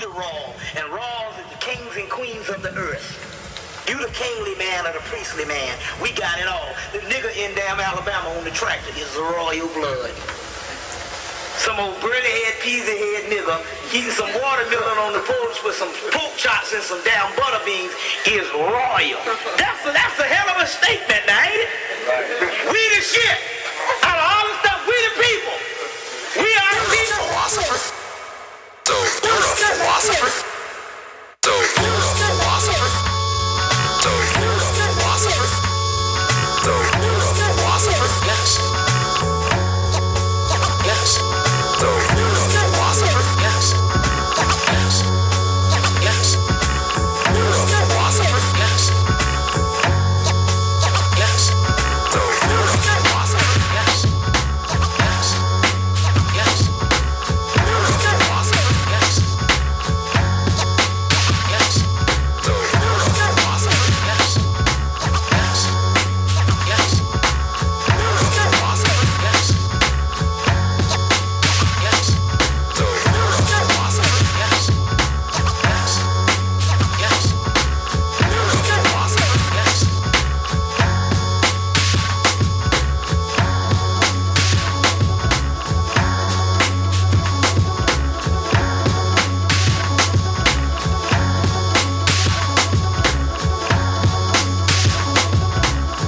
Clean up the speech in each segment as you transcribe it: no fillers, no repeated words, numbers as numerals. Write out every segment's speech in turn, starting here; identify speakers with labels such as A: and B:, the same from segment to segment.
A: the Raw, and Raws is the kings and queens of the earth. You the kingly man or the priestly man. We got it all. The nigga in damn Alabama on the tractor is the royal blood. Some old burly-head, peasy-head nigga eating some watermelon on the porch with some pork chops and some damn butter beans is royal. That's a hell of a statement now, ain't it? We the shit. Out of all the stuff, we the people. We are the people.
B: Philosopher. So you're a philosopher. So you're a philosopher. So you're a philosopher. So you're a philosopher. Yes. Yes. So you're a philosopher. Yes. Yes. Yes. You're a philosopher. Yes. Yes. So you're a philosopher. Yes. Yes. Yes. You're a philosopher. Yes. Yes. So you're a philosopher. Yes. Yes. Yes. You're a philosopher. Yes. Yes. So you're a philosopher. Yes. Yes. Yes. You're a philosopher. Yes. So you're a philosopher. Yes. Yes. Yes. You're a philosopher. Yes. Yes. You're a philosopher.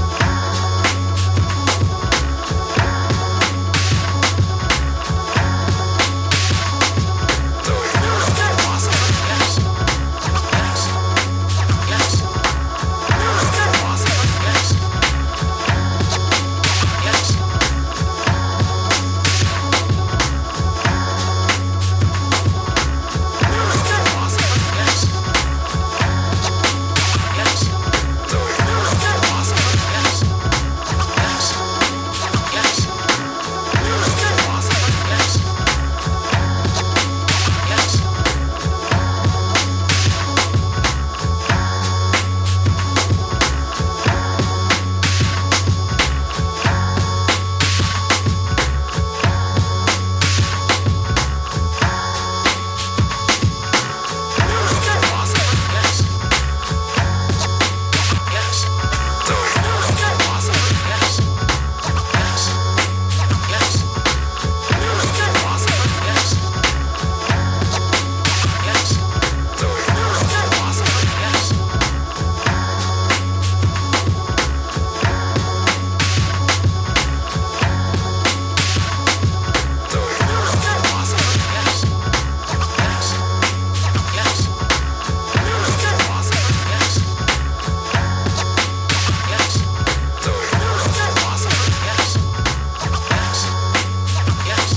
B: Yes. Yes. So you're a philosopher. Yes. Yes. Yes. You're a philosopher. Yes. Yes. You're a philosopher. Yes. Yes. So you're a philosopher. Yes. Yes. Yes. You're a philosopher. Yes. Yes. So you're a philosopher. Yes. So you're a philosopher. Yes. Yes. Yes.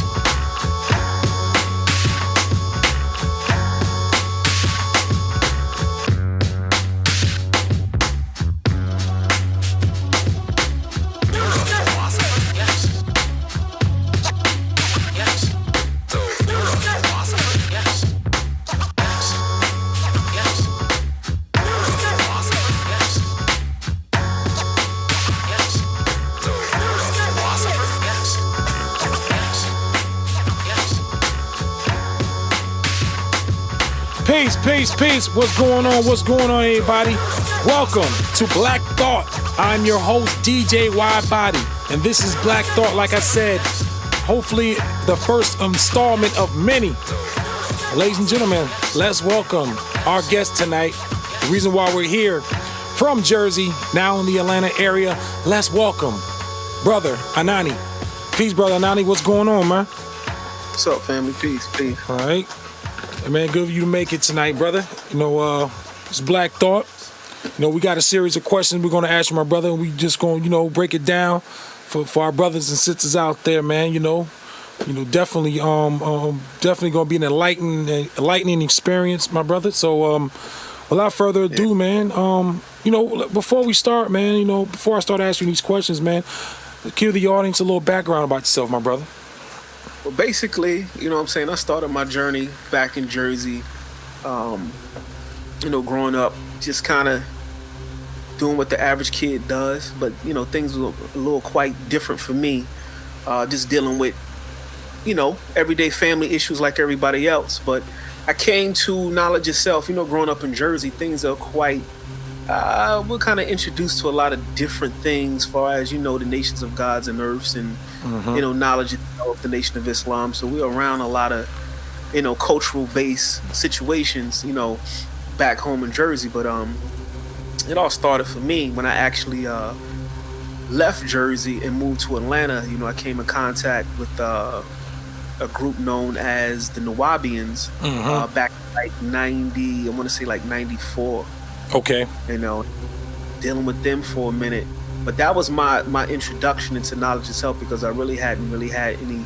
B: You're a philosopher. Yes. Yes. So you're a philosopher. Yes. Yes. Yes. You're a philosopher. Yes. Yes. So you're a philosopher. Yes. Yes. Yes. You're a philosopher. Yes. Yes. So you're a philosopher. Yes. Yes. Yes.
C: Peace, peace, peace. What's going on? What's going on, everybody? Welcome to Black Thought. I'm your host, DJ Wide Body, and this is Black Thought. Like I said, hopefully the first installment of many. Ladies and gentlemen, let's welcome our guest tonight. The reason why we're here from Jersey, now in the Atlanta area, let's welcome Brother Anani. Peace, Brother Anani. What's going on, man?
D: What's up, family? Peace, peace.
C: All right. Hey, man, good of you to make it tonight, brother. You know, it's Black Thought. You know, we got a series of questions we're going to ask you, my brother. We just going to, break it down for our brothers and sisters out there, man. Definitely going to be an enlightening experience, my brother. So, without further ado, man, before we start, man, before I start asking these questions, man, give the audience a little background about yourself, my brother.
D: Well, basically, I started my journey back in Jersey, growing up, just kind of doing what the average kid does. But, things were a little quite different for me, just dealing with, everyday family issues like everybody else. But I came to knowledge itself. Growing up in Jersey, things are quite. We're kind of introduced to a lot of different things, as far as the nations of gods and earths, and knowledge of the Nation of Islam. So we're around a lot of cultural based situations, back home in Jersey. But it all started for me when I actually left Jersey and moved to Atlanta. I came in contact with a group known as the Nawabians back in like 90, I want to say like 94.
C: Okay.
D: Dealing with them for a minute. But that was my introduction into knowledge itself, because I really hadn't had any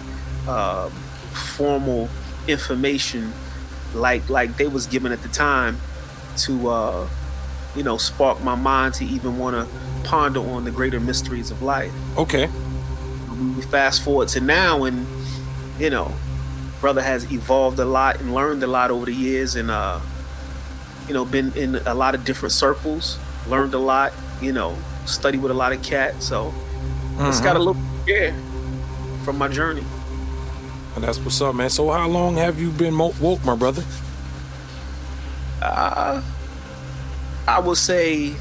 D: formal information like they was given at the time to spark my mind to even want to ponder on the greater mysteries of life.
C: Okay.
D: We fast forward to now, and brother has evolved a lot and learned a lot over the years, and been in a lot of different circles, learned a lot, studied with a lot of cats. So it's got a little from my journey.
C: And that's what's up, man. So how long have you been woke, my brother?
D: I would say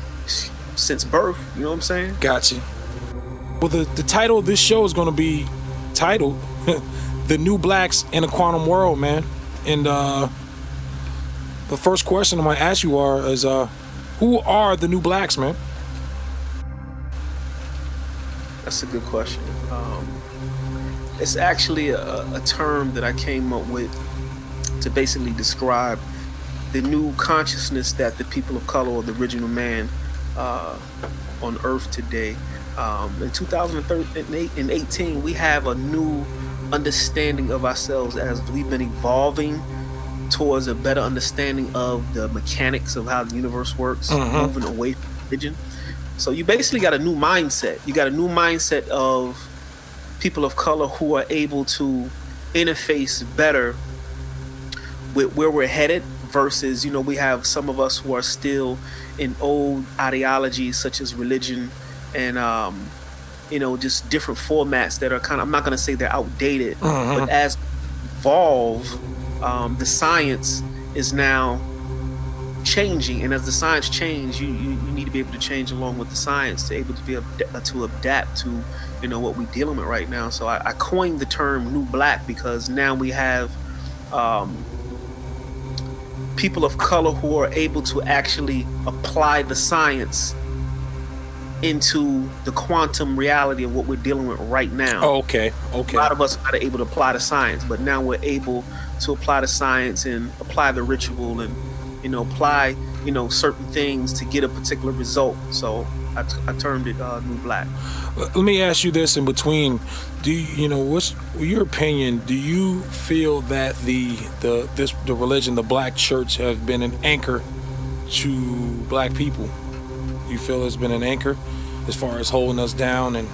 D: since birth. You know what I'm saying?
C: Gotcha. Well, the title of this show is going to be titled "The New Blacks in a Quantum World," man. And the first question I'm going to ask you is, who are the new blacks, man?
D: That's a good question. It's actually a term that I came up with to basically describe the new consciousness that the people of color, or the original man on Earth today. In 2018, we have a new understanding of ourselves as we've been evolving towards a better understanding of the mechanics of how the universe works, moving away from religion. So you basically got a new mindset. You got a new mindset of people of color who are able to interface better with where we're headed, versus, we have some of us who are still in old ideologies such as religion and, just different formats that are kind of, I'm not going to say they're outdated, but as evolve, the science is now changing, and as the science change, you need to be able to change along with the science to able to be to adapt to what we're dealing with right now. So I coined the term "new black" because now we have people of color who are able to actually apply the science into the quantum reality of what we're dealing with right now.
C: Oh, okay.
D: A lot of us are not able to apply the science, but now we're able to apply the science and apply the ritual and apply certain things to get a particular result. So I termed it new black.
C: Let me ask you this in between. Do what's your opinion? Do you feel that the religion, the black church, has been an anchor to black people? You feel it's been an anchor as far as holding us down? And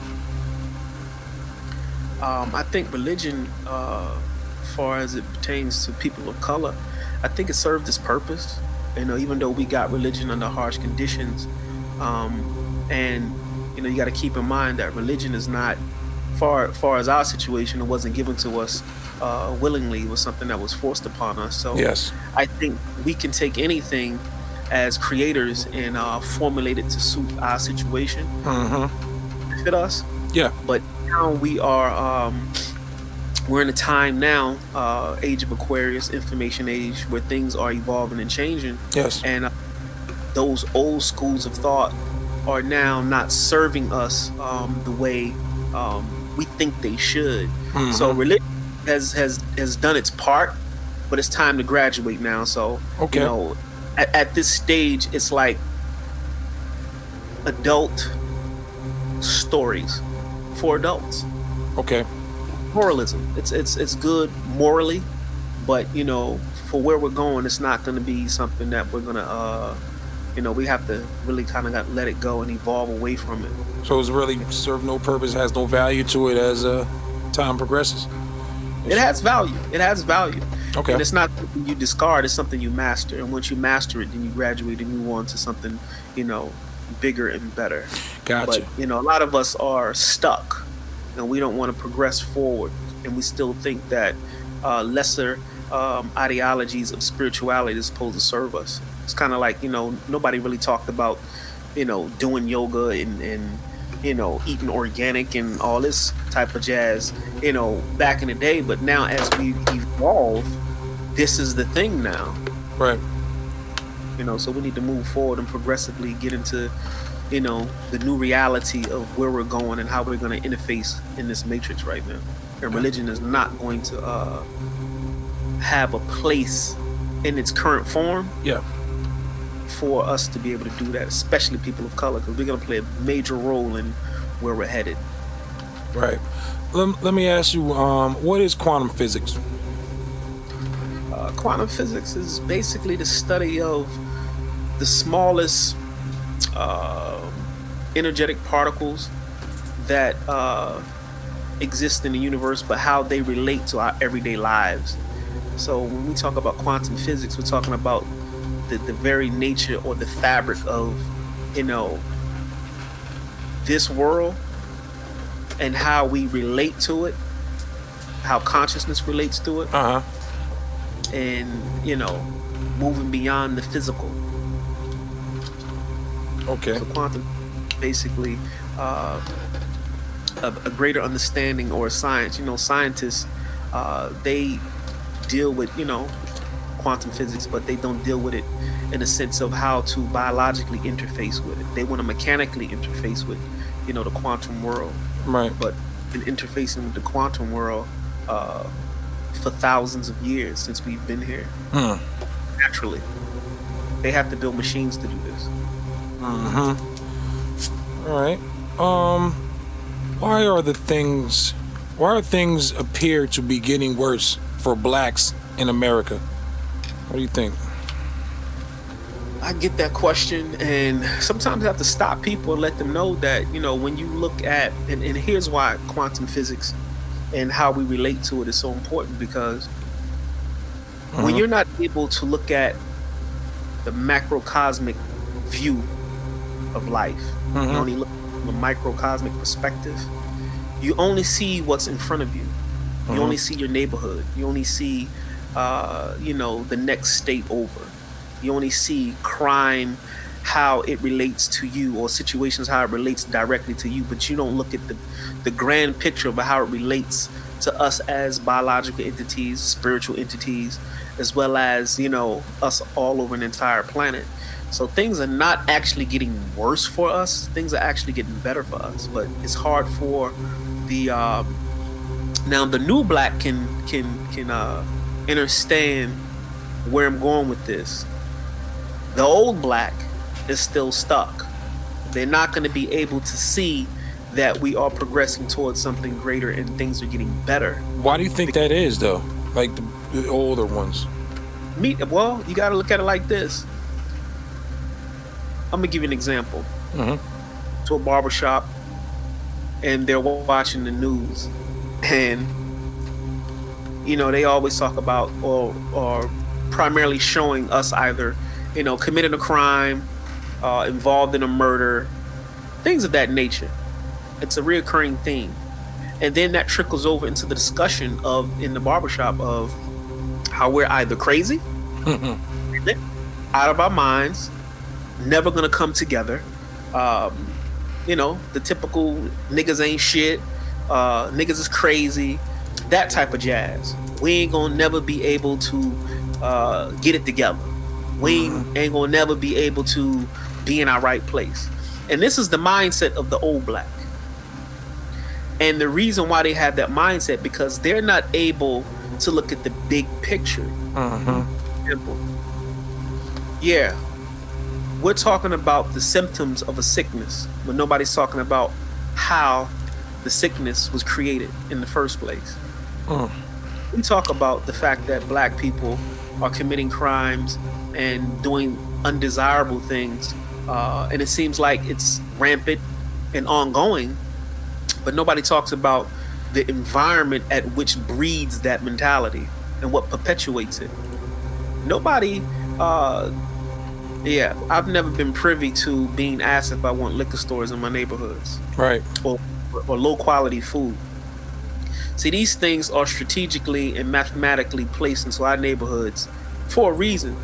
D: I think religion, as far as it pertains to people of color, I think it served its purpose. Even though we got religion under harsh conditions, and you got to keep in mind that religion is not, far as our situation, it wasn't given to us willingly. It was something that was forced upon us. So
C: yes,
D: I think we can take anything as creators and formulate it to suit our situation, fit us.
C: Yeah.
D: But now we are, we're in a time now, Age of Aquarius, information age, where things are evolving and changing.
C: Yes.
D: And those old schools of thought are now not serving us the way we think they should. So religion has done its part, but it's time to graduate now. So at this stage, it's like adult stories for adults.
C: Okay.
D: Moralism. It's good morally, but for where we're going, it's not going to be something that we're gonna we have to really kind of let it go and evolve away from it.
C: So it's really served no purpose, has no value to it as time progresses.
D: It has value. It has value.
C: Okay.
D: And it's not something you discard, it's something you master. And once you master it, then you graduate and move on to something, bigger and better.
C: Gotcha.
D: But, a lot of us are stuck and we don't want to progress forward. And we still think that lesser ideologies of spirituality that's supposed to serve us. It's kind of like, nobody really talked about, doing yoga and eating organic and all this type of jazz, back in the day. But now as we evolve, this is the thing now.
C: Right.
D: So we need to move forward and progressively get into, the new reality of where we're going and how we're going to interface in this matrix right now. And religion is not going to have a place in its current form.
C: Yeah.
D: For us to be able to do that, especially people of color, because we're going to play a major role in where we're headed.
C: Right. Let me ask you, what is quantum physics?
D: Quantum physics is basically the study of the smallest energetic particles that exist in the universe, but how they relate to our everyday lives. So when we talk about quantum physics, we're talking about the very nature or the fabric of, this world and how we relate to it, how consciousness relates to it, and, moving beyond the physical.
C: Okay.
D: So quantum, basically, a greater understanding or science. Scientists, they deal with, quantum physics, but they don't deal with it in a sense of how to biologically interface with it. They want to mechanically interface with, the quantum world.
C: Right.
D: But been interfacing with the quantum world for thousands of years since we've been here. Naturally, they have to build machines to do this.
C: All right. Why are things appear to be getting worse for blacks in America? What do you think?
D: I get that question, and sometimes I have to stop people and let them know that, when you look at, and here's why quantum physics and how we relate to it is so important, because when you're not able to look at the macrocosmic view of life, you only look from a microcosmic perspective, you only see what's in front of you. You only see your neighborhood. You only see, the next state over. You only see crime, how it relates to you, or situations, how it relates directly to you. But you don't look at the grand picture of how it relates to us as biological entities, spiritual entities, as well as, us all over an entire planet. So things are not actually getting worse for us. Things are actually getting better for us. But it's hard for the now the new black can understand where I'm going with this. The old black is still stuck. They're not going to be able to see that we are progressing towards something greater and things are getting better.
C: Why do you think that is, though? Like the older ones?
D: Well, you got to look at it like this. I'm going to give you an example. To a barbershop, and they're watching the news, and they always talk about or primarily showing us either committing a crime, involved in a murder, things of that nature. It's a reoccurring theme, and then that trickles over into the discussion in the barbershop of how we're either crazy, out of our minds, never gonna come together. The typical niggas ain't shit, niggas is crazy, that type of jazz. We ain't gonna never be able to get it together. We ain't gonna never be able to be in our right place. And this is the mindset of the old black. And the reason why they have that mindset, because they're not able to look at the big picture. Simple. Yeah, we're talking about the symptoms of a sickness, but nobody's talking about how the sickness was created in the first place. We talk about the fact that black people are committing crimes and doing undesirable things, and it seems like it's rampant and ongoing, but nobody talks about the environment at which breeds that mentality and what perpetuates it. Nobody, I've never been privy to being asked if I want liquor stores in my neighborhoods.
C: Right.
D: Or low quality food. See, these things are strategically and mathematically placed into our neighborhoods for a reason.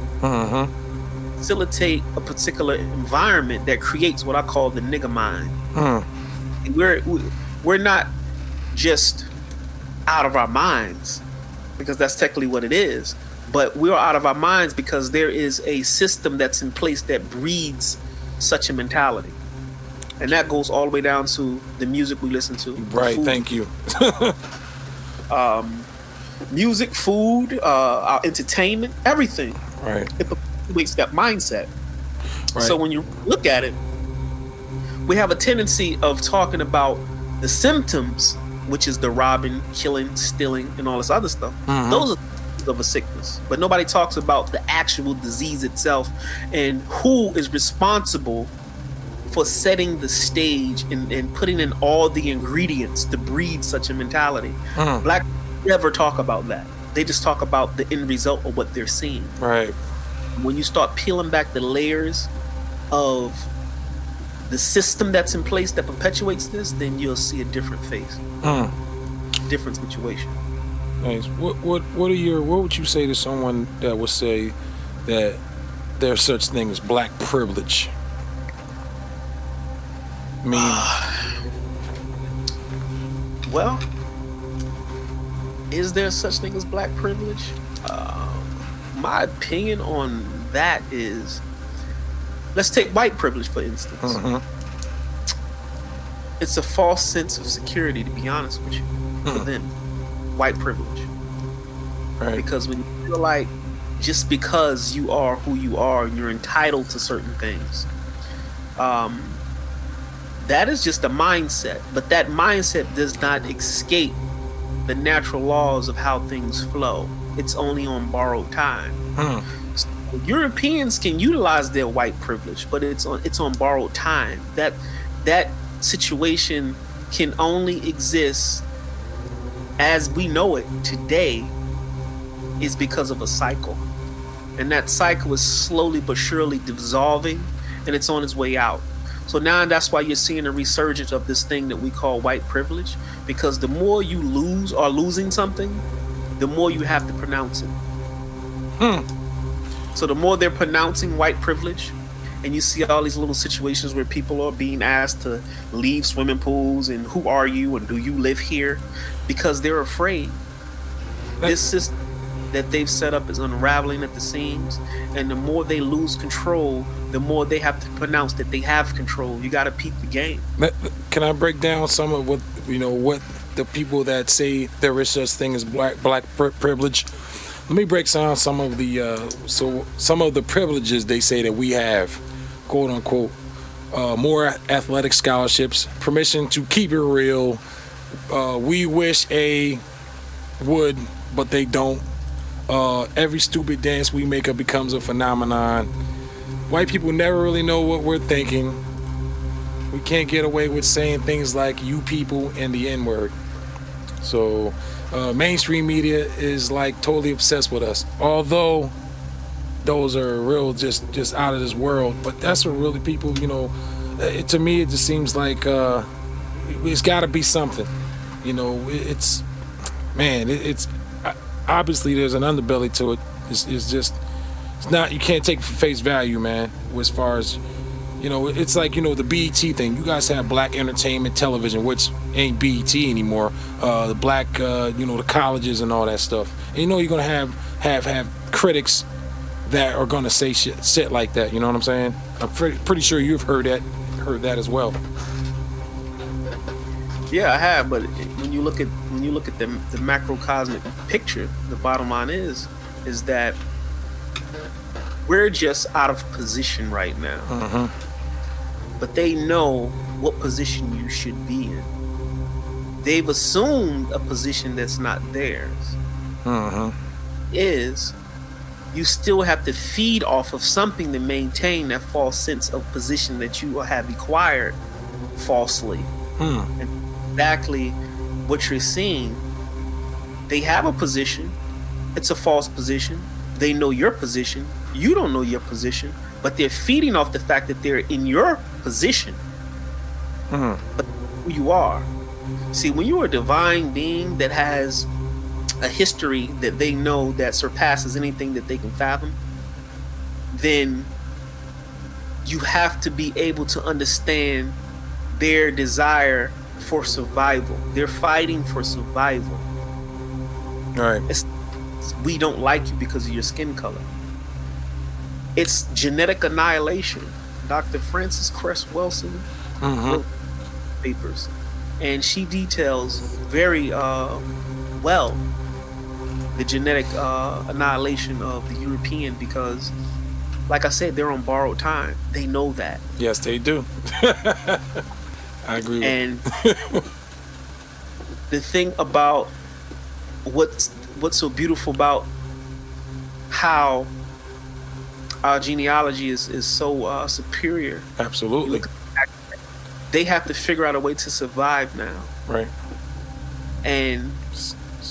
D: Facilitate a particular environment that creates what I call the nigga mind. And we're not just out of our minds, because that's technically what it is, but we're out of our minds because there is a system that's in place that breeds such a mentality. And that goes all the way down to the music we listen to.
C: Right, thank you.
D: Music, food, our entertainment, everything.
C: Right.
D: It perpetuates that mindset.
C: Right.
D: So when you look at it, we have a tendency of talking about the symptoms, which is the robbing, killing, stealing, and all this other stuff. Those are symptoms of a sickness. But nobody talks about the actual disease itself and who is responsible for setting the stage and putting in all the ingredients to breed such a mentality. Black people never talk about that. They just talk about the end result of what they're seeing.
C: Right.
D: When you start peeling back the layers of the system that's in place that perpetuates this, then you'll see a different face, different situation.
C: Nice. What would you say to someone that would say that there's such thing as black privilege? I mean,
D: well, is there such thing as black privilege? My opinion on that is, let's take white privilege for instance. It's a false sense of security, to be honest with you, for them. White privilege.
C: right.
D: Because when you feel like just because you are who you are, you're entitled to certain things, that is just a mindset. But that mindset does not escape the natural laws of how things flow. It's only on borrowed time. So Europeans can utilize their white privilege, but it's on borrowed time. That situation can only exist as we know it today is because of a cycle. And that cycle is slowly but surely dissolving, and it's on its way out. So now that's why you're seeing a resurgence of this thing that we call white privilege, because the more you losing something, the more you have to pronounce it. So the more they're pronouncing white privilege, and you see all these little situations where people are being asked to leave swimming pools and who are you and do you live here, because they're afraid. This system that they've set up is unraveling at the seams, and the more they lose control, the more they have to pronounce that they have control. You got to peep the game.
C: Can I break down some of what the people that say there is such thing as black privilege? Let me break down some of the privileges they say that we have, quote unquote. More athletic scholarships, permission to keep it real. We wish a would, but they don't. Every stupid dance we make up becomes a phenomenon. White people never really know what we're thinking. We can't get away with saying things like "you people" and the N-word. So mainstream media is like totally obsessed with us. Although those are real, just out of this world. But that's what really people, to me, it just seems like it's got to be something. It's obviously there's an underbelly to it. It's not, you can't take it for face value, man. As far as, it's like, the BET thing. You guys have black entertainment television, which ain't BET anymore. The black, the colleges and all that stuff. And you're going to have critics that are going to say shit like that. You know what I'm saying? I'm pretty sure you've heard that as well.
D: Yeah, I have, but when you look at the macrocosmic picture, the bottom line is that we're just out of position right now. But they know what position you should be in. They've assumed a position that's not theirs. You still have to feed off of something to maintain that false sense of position that you have acquired falsely. And exactly what you're seeing, they have a position. It's a false position. They know your position. You don't know your position, but they're feeding off the fact that they're in your position. But who you are. See, when you're a divine being that has a history that they know that surpasses anything that they can fathom, then you have to be able to understand their desire for survival. They're fighting for survival.
C: Right.
D: We don't like you because of your skin color. It's genetic annihilation. Dr. Frances Cress Welsing wrote papers, and she details very well the genetic annihilation of the European, because, like I said, they're on borrowed time. They know that.
C: Yes, they do. I agree.
D: And the thing about what's so beautiful about how our genealogy is so superior.
C: Absolutely.
D: They have to figure out a way to survive now.
C: Right.
D: And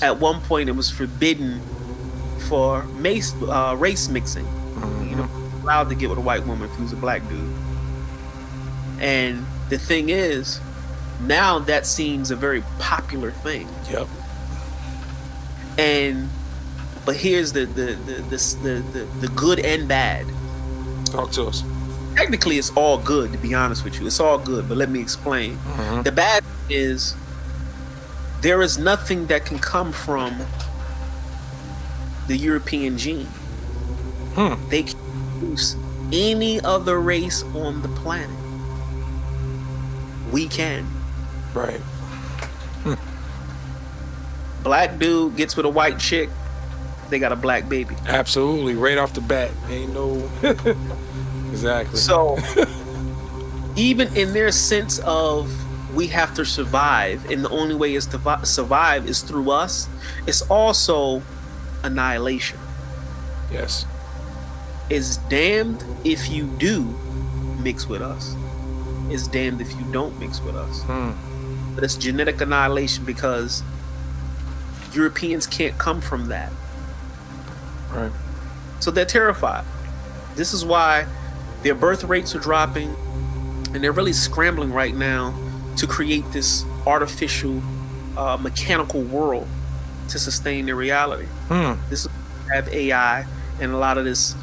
D: at one point, it was forbidden for race mixing. You know, allowed to get with a white woman if he was a black dude. And the thing is, now that seems a very popular thing.
C: Yep.
D: But here's the good and bad.
C: Talk to us.
D: Technically, it's all good, to be honest with you. It's all good, but let me explain. The bad is there is nothing that can come from the European gene. They can produce any other race on the planet. We can.
C: Right.
D: Black dude gets with a white chick, they got a black baby.
C: Absolutely. Right off the bat. Ain't no... Exactly.
D: So, even in their sense of we have to survive, and the only way is to survive is through us, it's also annihilation.
C: Yes.
D: It's damned if you do mix with us. It's damned if you don't mix with us. But it's genetic annihilation, because Europeans can't come from that.
C: Right.
D: So they're terrified. This is why their birth rates are dropping, and they're really scrambling right now to create this artificial, mechanical world to sustain their reality. This is why have AI and a lot of this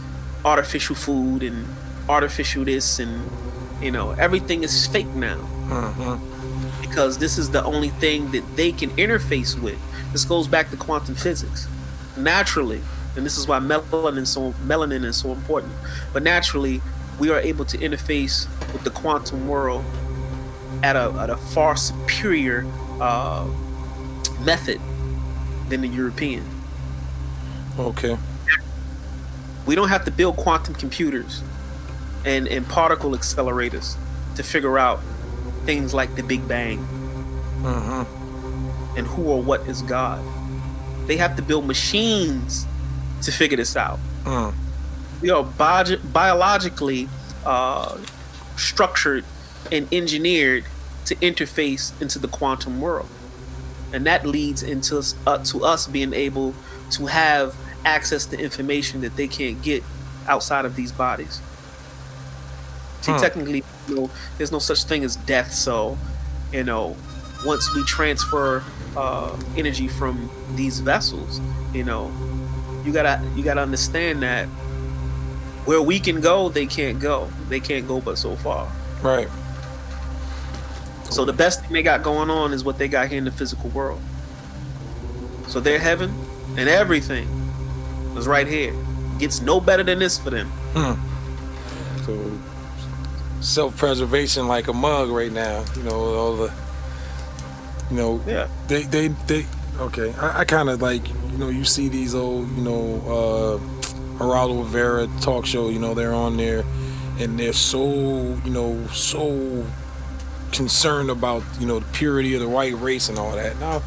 D: artificial food and artificial this, and everything is fake now. Because this is the only thing that they can interface with. This goes back to quantum physics. Naturally, and this is why melanin is so important. But naturally, we are able to interface with the quantum world at a far superior method than the European.
C: Okay.
D: We don't have to build quantum computers and particle accelerators to figure out things like the Big Bang and who or what is God. They have to build machines to figure this out. We are biologically structured and engineered to interface into the quantum world, and that leads into to us being able to have access to information that they can't get outside of these bodies. See, technically, there's no such thing as death. So, once we transfer energy from these vessels, you gotta understand that where we can go, they can't go. They can't go but so far.
C: Right.
D: So the best thing they got going on is what they got here in the physical world. So their heaven and everything is right here. Gets no better than this for them.
C: So self-preservation like a mug right now. All the
D: Yeah.
C: They okay. I kind of like, you see these old, Geraldo Rivera talk show, they're on there and they're so, so concerned about, the purity of the white race and all that. Now,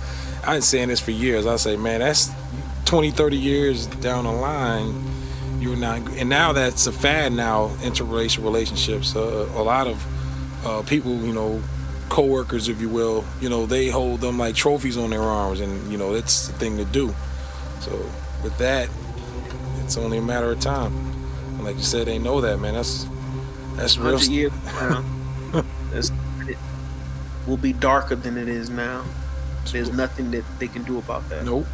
C: I've been saying this for years. I say, man, that's 20, 30 years down the line. You're not, and now that's a fad now, interracial relationships. A lot of people, co-workers, if you will, they hold them like trophies on their arms, and that's the thing to do. So with that, it's only a matter of time. And like you said, they know that, man. That's real.
D: 100 years. will be darker than it is now. There's nothing that they can do about that.
C: Nope.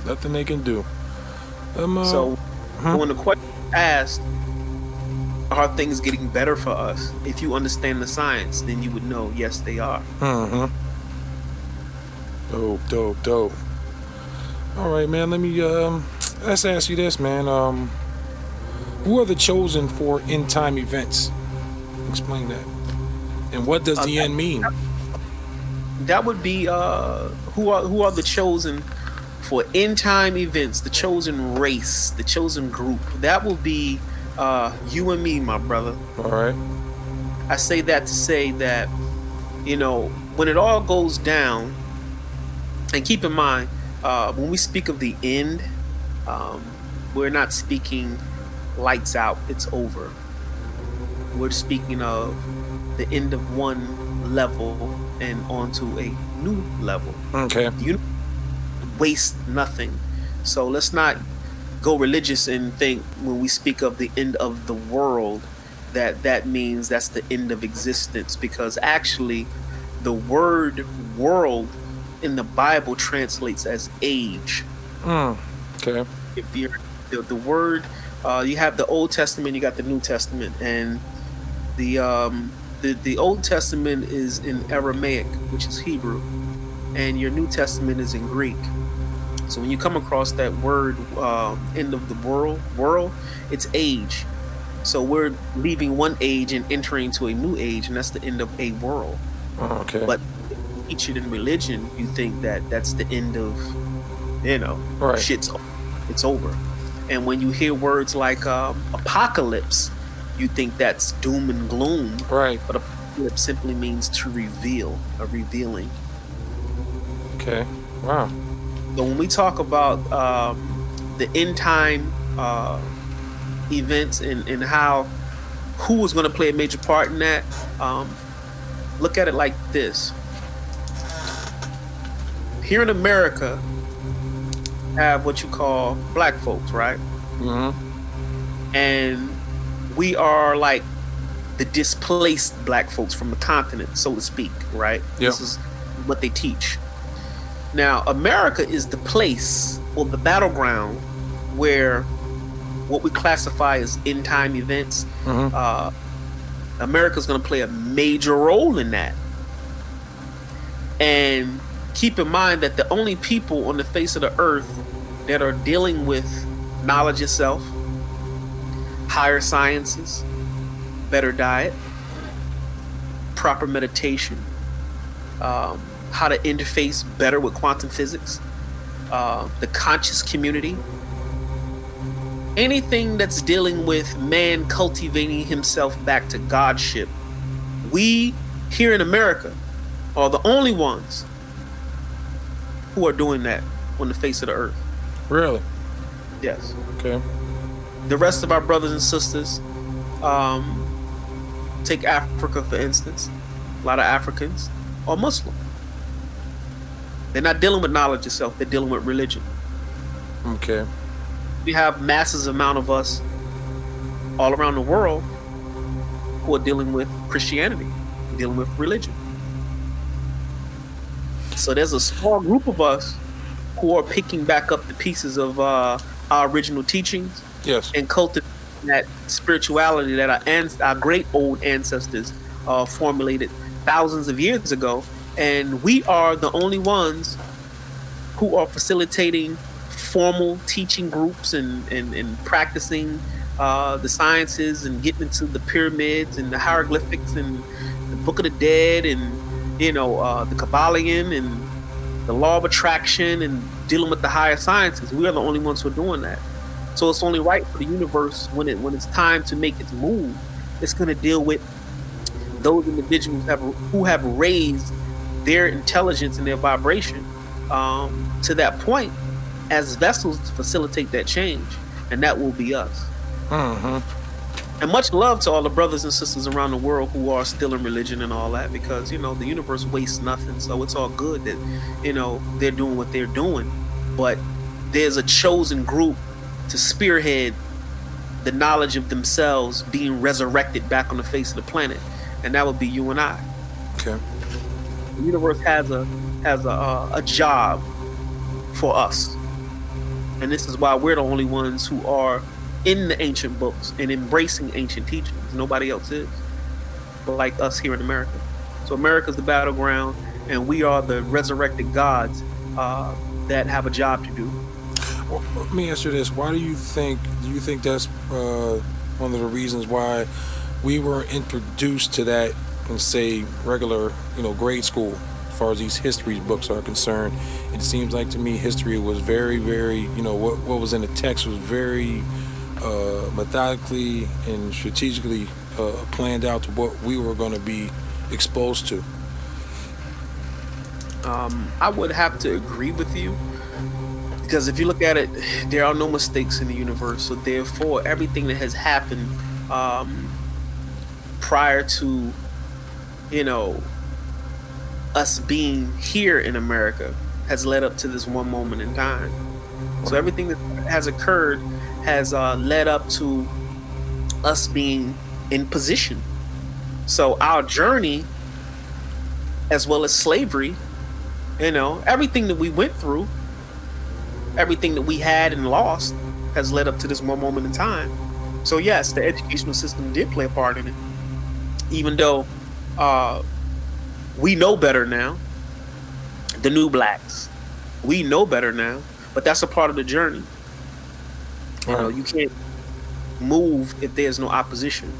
C: Nothing they can do.
D: So when the question is asked, are things getting better for us? If you understand the science, then you would know, yes, they are.
C: Dope. All right, man. Let's ask you this, man. Who are the chosen for end time events? Explain that. And what does the end mean?
D: That would be who are the chosen for end time events, the chosen race, the chosen group. That will be you and me, my brother.
C: All right.
D: I say that to say that, when it all goes down, and keep in mind, when we speak of the end, we're not speaking lights out, it's over. We're speaking of the end of one level and onto a new level.
C: Okay.
D: You waste nothing. So let's not go religious and think when we speak of the end of the world that means that's the end of existence, because actually the word world in the Bible translates as age.
C: Okay.
D: If you're the word, you have the Old Testament, you got the New Testament, and the Old Testament is in Aramaic, which is Hebrew, and your New Testament is in Greek. So when you come across that word, end of the world, it's age. So we're leaving one age and entering to a new age, and that's the end of a world.
C: Okay.
D: But teach it in religion, you think that that's the end of,
C: right.
D: It's over. And when you hear words like apocalypse, you think that's doom and gloom.
C: Right.
D: But apocalypse simply means to reveal, a revealing.
C: Okay. Wow.
D: So when we talk about the end time events and who is going to play a major part in that, look at it like this. Here in America, have what you call black folks, right? And we are like the displaced black folks from the continent, so to speak, right?
C: Yep.
D: This is what they teach. Now, America is the place or the battleground where what we classify as end time events, America's going to play a major role in that. And keep in mind that the only people on the face of the earth that are dealing with knowledge itself, higher sciences, better diet, proper meditation, how to interface better with quantum physics, the conscious community, anything that's dealing with man cultivating himself back to godship. We here in America are the only ones who are doing that on the face of the earth.
C: Really?
D: Yes.
C: Okay.
D: The rest of our brothers and sisters, take Africa for instance, a lot of Africans are Muslim. They're not dealing with knowledge itself, they're dealing with religion.
C: Okay.
D: We have masses amount of us all around the world who are dealing with Christianity, dealing with religion. So there's a small group of us who are picking back up the pieces of our original teachings,
C: Yes.
D: and cultivating that spirituality that our great old ancestors formulated thousands of years ago. And we are the only ones who are facilitating formal teaching groups and practicing the sciences and getting into the pyramids and the hieroglyphics and the Book of the Dead and the Kabbalion and the law of attraction and dealing with the higher sciences. We are the only ones who are doing that. So it's only right for the universe when it's time to make its move, it's going to deal with those individuals who have raised their intelligence and their vibration to that point as vessels to facilitate that change, and that will be us. And much love to all the brothers and sisters around the world who are still in religion and all that, because the universe wastes nothing, so it's all good that they're doing what they're doing. But there's a chosen group to spearhead the knowledge of themselves being resurrected back on the face of the planet, and that would be you and I.
C: Okay.
D: The universe has a job for us, and this is why we're the only ones who are in the ancient books and embracing ancient teachings. Nobody else is, like us here in America. So America's the battleground, and we are the resurrected gods that have a job to do.
C: Well, let me ask you this: why do you think that's one of the reasons why we were introduced to that in, say, regular, grade school, as far as these history books are concerned? It seems like to me history was very, very, what was in the text was very methodically and strategically planned out to what we were going to be exposed to.
D: I would have to agree with you, because if you look at it, there are no mistakes in the universe. So therefore, everything that has happened prior to, us being here in America has led up to this one moment in time. So everything that has occurred has led up to us being in position. So our journey, as well as slavery, everything that we went through, everything that we had and lost, has led up to this one moment in time. So yes, the educational system did play a part in it, even though we know better now. The new blacks, we know better now, but that's a part of the journey. You can't move if there's no opposition.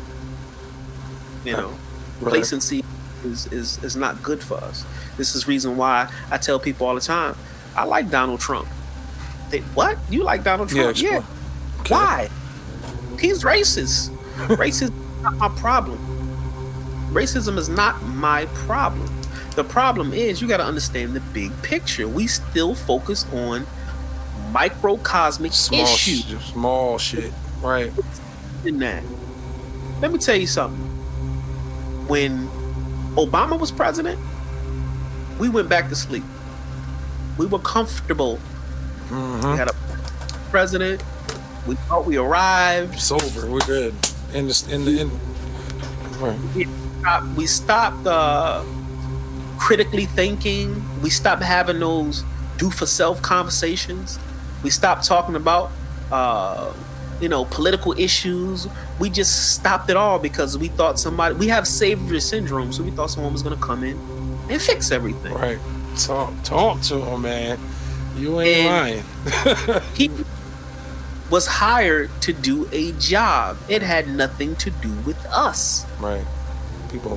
D: Complacency is not good for us. This is reason why I tell people all the time, I like Donald Trump. What? You like Donald Trump? Yeah. Okay. Why? He's racist. Racism is not my problem. Racism is not my problem. The problem is you got to understand the big picture. We still focus on microcosmic issues.
C: Small shit. Right.
D: In that. Let me tell you something. When Obama was president, we went back to sleep. We were comfortable. Mm-hmm. We had a president. We thought we arrived.
C: It's over. We're good. Right.
D: We stopped critically thinking. We stopped having those do-for-self conversations. We stopped talking about political issues. We just stopped it all because we thought we have savior syndrome, so we thought someone was going to come in and fix everything.
C: Right. Talk to him, man. You ain't lying.
D: He was hired to do a job. It had nothing to do with us.
C: Right.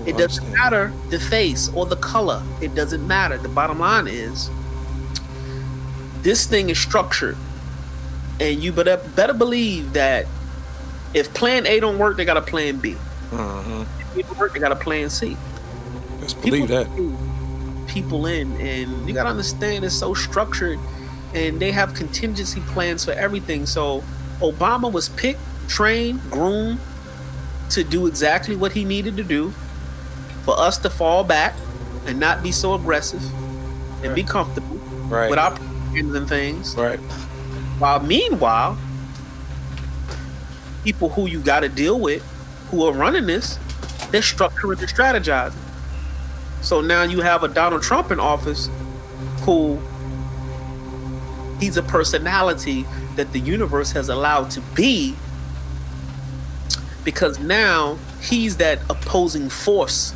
D: It doesn't matter the face or the color. It doesn't matter. The bottom line is, this thing is structured, and you better believe that if plan A don't work, they got a plan B. Mm-hmm. If it don't work, they got a plan C.
C: Let's believe that.
D: People in, and you got to understand it's so structured, and they have contingency plans for everything. So Obama was picked, trained, groomed to do exactly what he needed to do, for us to fall back and not be so aggressive and be comfortable with our plans and things.
C: Right.
D: While meanwhile, people who you got to deal with, who are running this, they're structuring and strategizing. So now you have a Donald Trump in office who, he's a personality that the universe has allowed to be, because now he's that opposing force.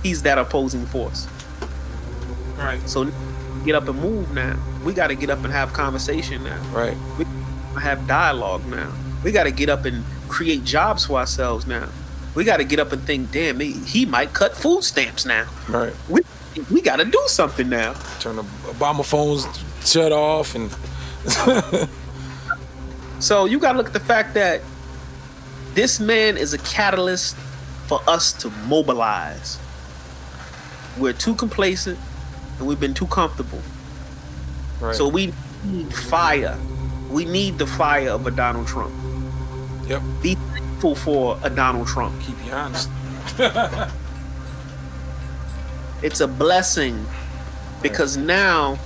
D: He's that opposing force.
C: Right.
D: So get up and move now. We got to get up and have conversation now.
C: Right.
D: We have dialogue now. We got to get up and create jobs for ourselves now. We got to get up and think, damn, he might cut food stamps now.
C: Right.
D: We got to do something now.
C: Turn the Obama phones shut off. And
D: so you got to look at the fact that this man is a catalyst for us to mobilize. We're too complacent and we've been too comfortable.
C: Right.
D: So we need fire. We need the fire of a Donald Trump.
C: Yep.
D: Be thankful for a Donald Trump.
C: Keep you honest.
D: It's a blessing, because now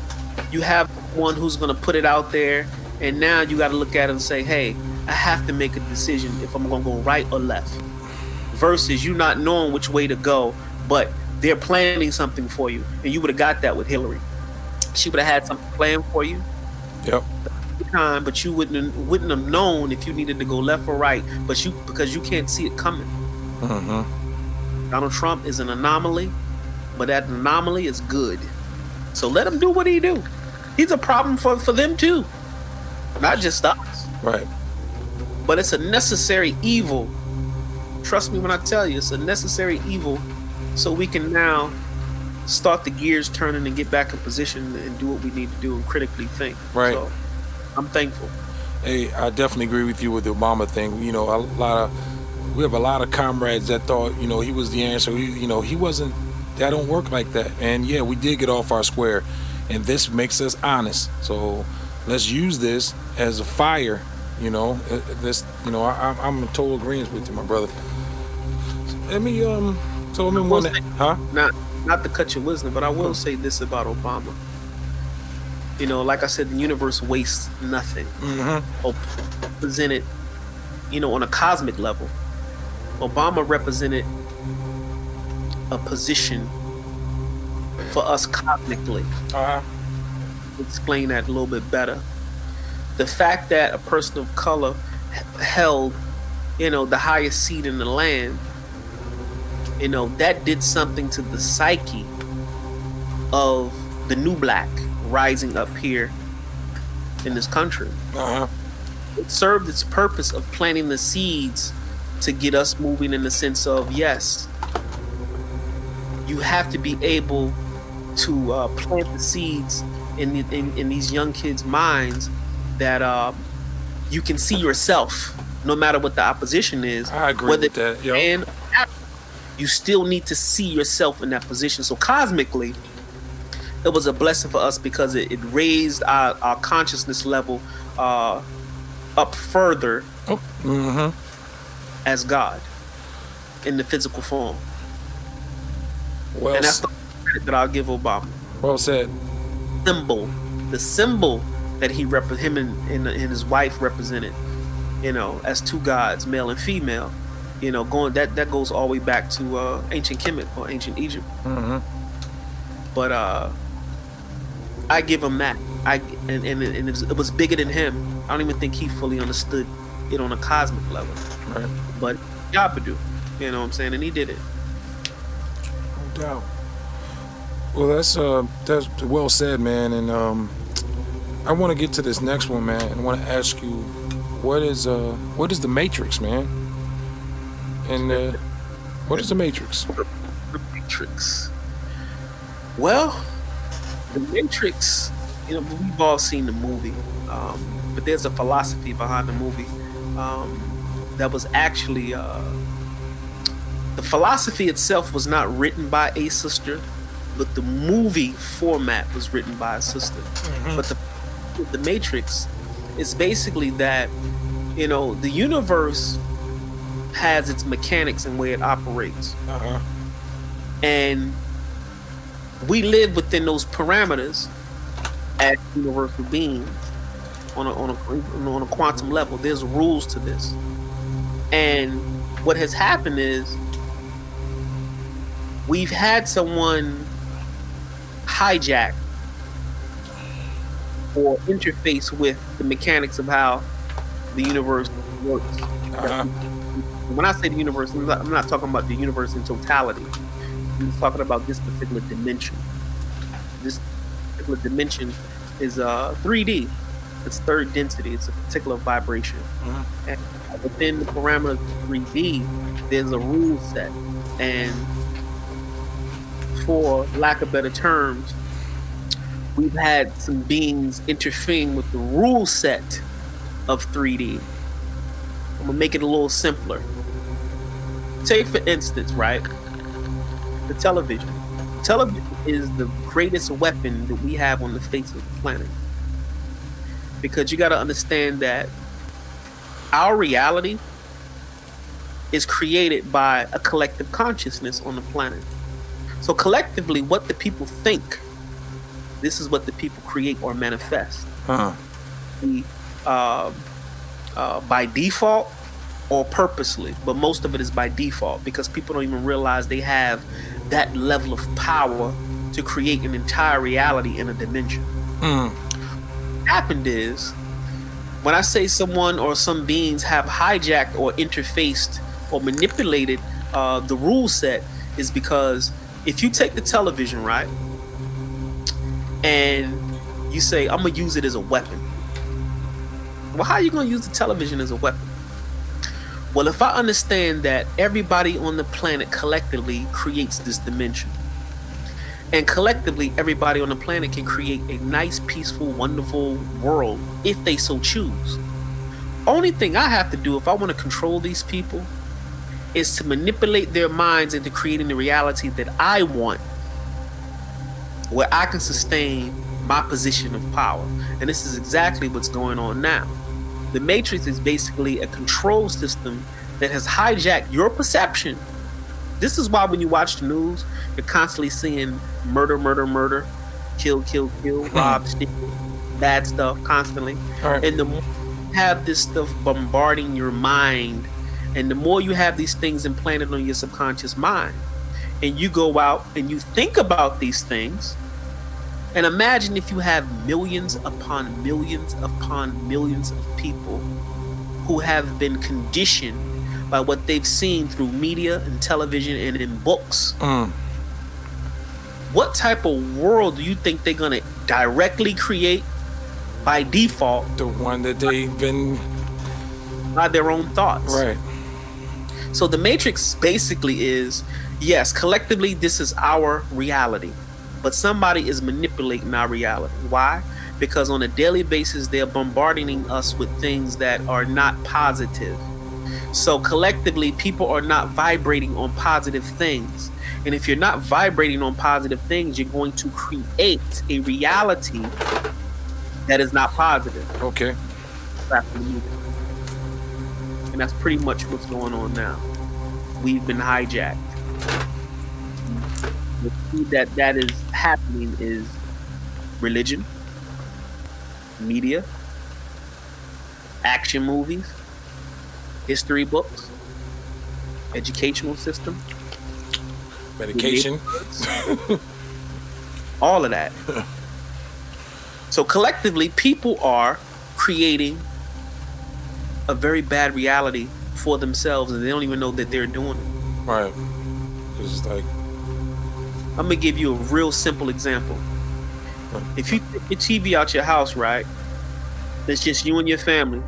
D: you have one who's going to put it out there, and now you got to look at it and say, hey, I have to make a decision if I'm going to go right or left, versus you not knowing which way to go, but they're planning something for you, and you would have got that with Hillary. She would have had something planned for you.
C: Yep.
D: Time, but you wouldn't have known if you needed to go left or right, because you can't see it coming.
C: Mm-hmm.
D: Donald Trump is an anomaly, but that anomaly is good. So let him do what he do. He's a problem for them too, not just us.
C: Right.
D: But it's a necessary evil. Trust me when I tell you, it's a necessary evil, so we can now start the gears turning and get back in position and do what we need to do and critically think.
C: Right.
D: So I'm thankful.
C: Hey, I definitely agree with you with the Obama thing. You know, we have a lot of comrades that thought, you know, he was the answer. He wasn't. That don't work like that. And yeah, we did get off our square, and this makes us honest. So let's use this as a fire. You know, I'm in total agreement with you, my brother. Let me
D: Not to cut your wisdom, but I will say this about Obama. You know, like I said, the universe wastes nothing.
C: Mm-hmm.
D: Represented, on a cosmic level, Obama represented a position for us cosmically. Explain that a little bit better. The fact that a person of color held, the highest seat in the land, that did something to the psyche of the new black rising up here in this country. It served its purpose of planting the seeds to get us moving in the sense of, yes, you have to be able to plant the seeds in these young kids' minds that you can see yourself no matter what the opposition is.
C: I agree with that. Yep.
D: And you still need to see yourself in that position. So cosmically, it was a blessing for us because it raised our consciousness level up further as God in the physical form.
C: Well,
D: and that's the credit that I'll give Obama.
C: Well said.
D: The symbol that him and his wife represented, as two gods, male and female, that goes all the way back to ancient Kemet or ancient Egypt. But I give him that. And it was bigger than him. I don't even think he fully understood it on a cosmic level.
C: Right.
D: But Yabba do, you know what I'm saying, and he did it.
C: No doubt. Well, that's well said, man. And I want to get to this next one, man. And I want to ask you, what is the Matrix, man? And what is the Matrix?
D: The Matrix. Well, the Matrix, we've all seen the movie, but there's a philosophy behind the movie that was actually the philosophy itself was not written by a sister, but the movie format was written by a sister. But the Matrix is basically that, the universe has its mechanics and way it operates, and we live within those parameters as universal beings on a quantum level. There's rules to this, and what has happened is we've had someone hijack or interface with the mechanics of how the universe works. When I say the universe, I'm not talking about the universe in totality. I'm talking about this particular dimension. This particular dimension is 3D. It's third density. It's a particular vibration. And within the parameters of 3D, there's a rule set. And for lack of better terms, we've had some beings interfering with the rule set of 3D. I'm gonna make it a little simpler. Take for instance, right? The television. Television is the greatest weapon that we have on the face of the planet. Because you got to understand that our reality is created by a collective consciousness on the planet. So collectively, what the people think, this is what the people create or manifest. By default or purposely, but most of it is by default because people don't even realize they have that level of power to create an entire reality in a dimension. What happened is, when I say someone or some beings have hijacked or interfaced or manipulated the rule set, is because if you take the television, right, and you say, I'm gonna use it as a weapon. Well, how are you gonna use the television as a weapon? Well, if I understand that everybody on the planet collectively creates this dimension, and collectively everybody on the planet can create a nice, peaceful, wonderful world if they so choose. Only thing I have to do if I want to control these people is to manipulate their minds into creating the reality that I want, where I can sustain my position of power. And this is exactly what's going on now. The Matrix is basically a control system that has hijacked your perception. This is why when you watch the news, you're constantly seeing murder, kill, rob, steal, bad stuff constantly.
C: Right.
D: And the more you have this stuff bombarding your mind, and the more you have these things implanted on your subconscious mind, and you go out and you think about these things, and imagine if you have millions upon millions upon millions of people who have been conditioned by what they've seen through media and television and in books. What type of world do you think they're going to directly create by default?
C: The one that they've been...
D: By their own thoughts.
C: Right.
D: So the Matrix basically is, yes, collectively this is our reality, but somebody is manipulating our reality. Why? Because on a daily basis they're bombarding us with things that are not positive. So collectively people are not vibrating on positive things. And if you're not vibrating on positive things, you're going to create a reality that is not positive.
C: Okay.
D: And that's pretty much what's going on now. We've been hijacked. The key that is happening is religion, media, action movies, history books, educational system,
C: medication,
D: all of that. So collectively, people are creating a very bad reality for themselves, and they don't even know that they're doing it.
C: Right. It's like,
D: I'm gonna give you a real simple example. If you take your TV out your house, right? It's just you and your family.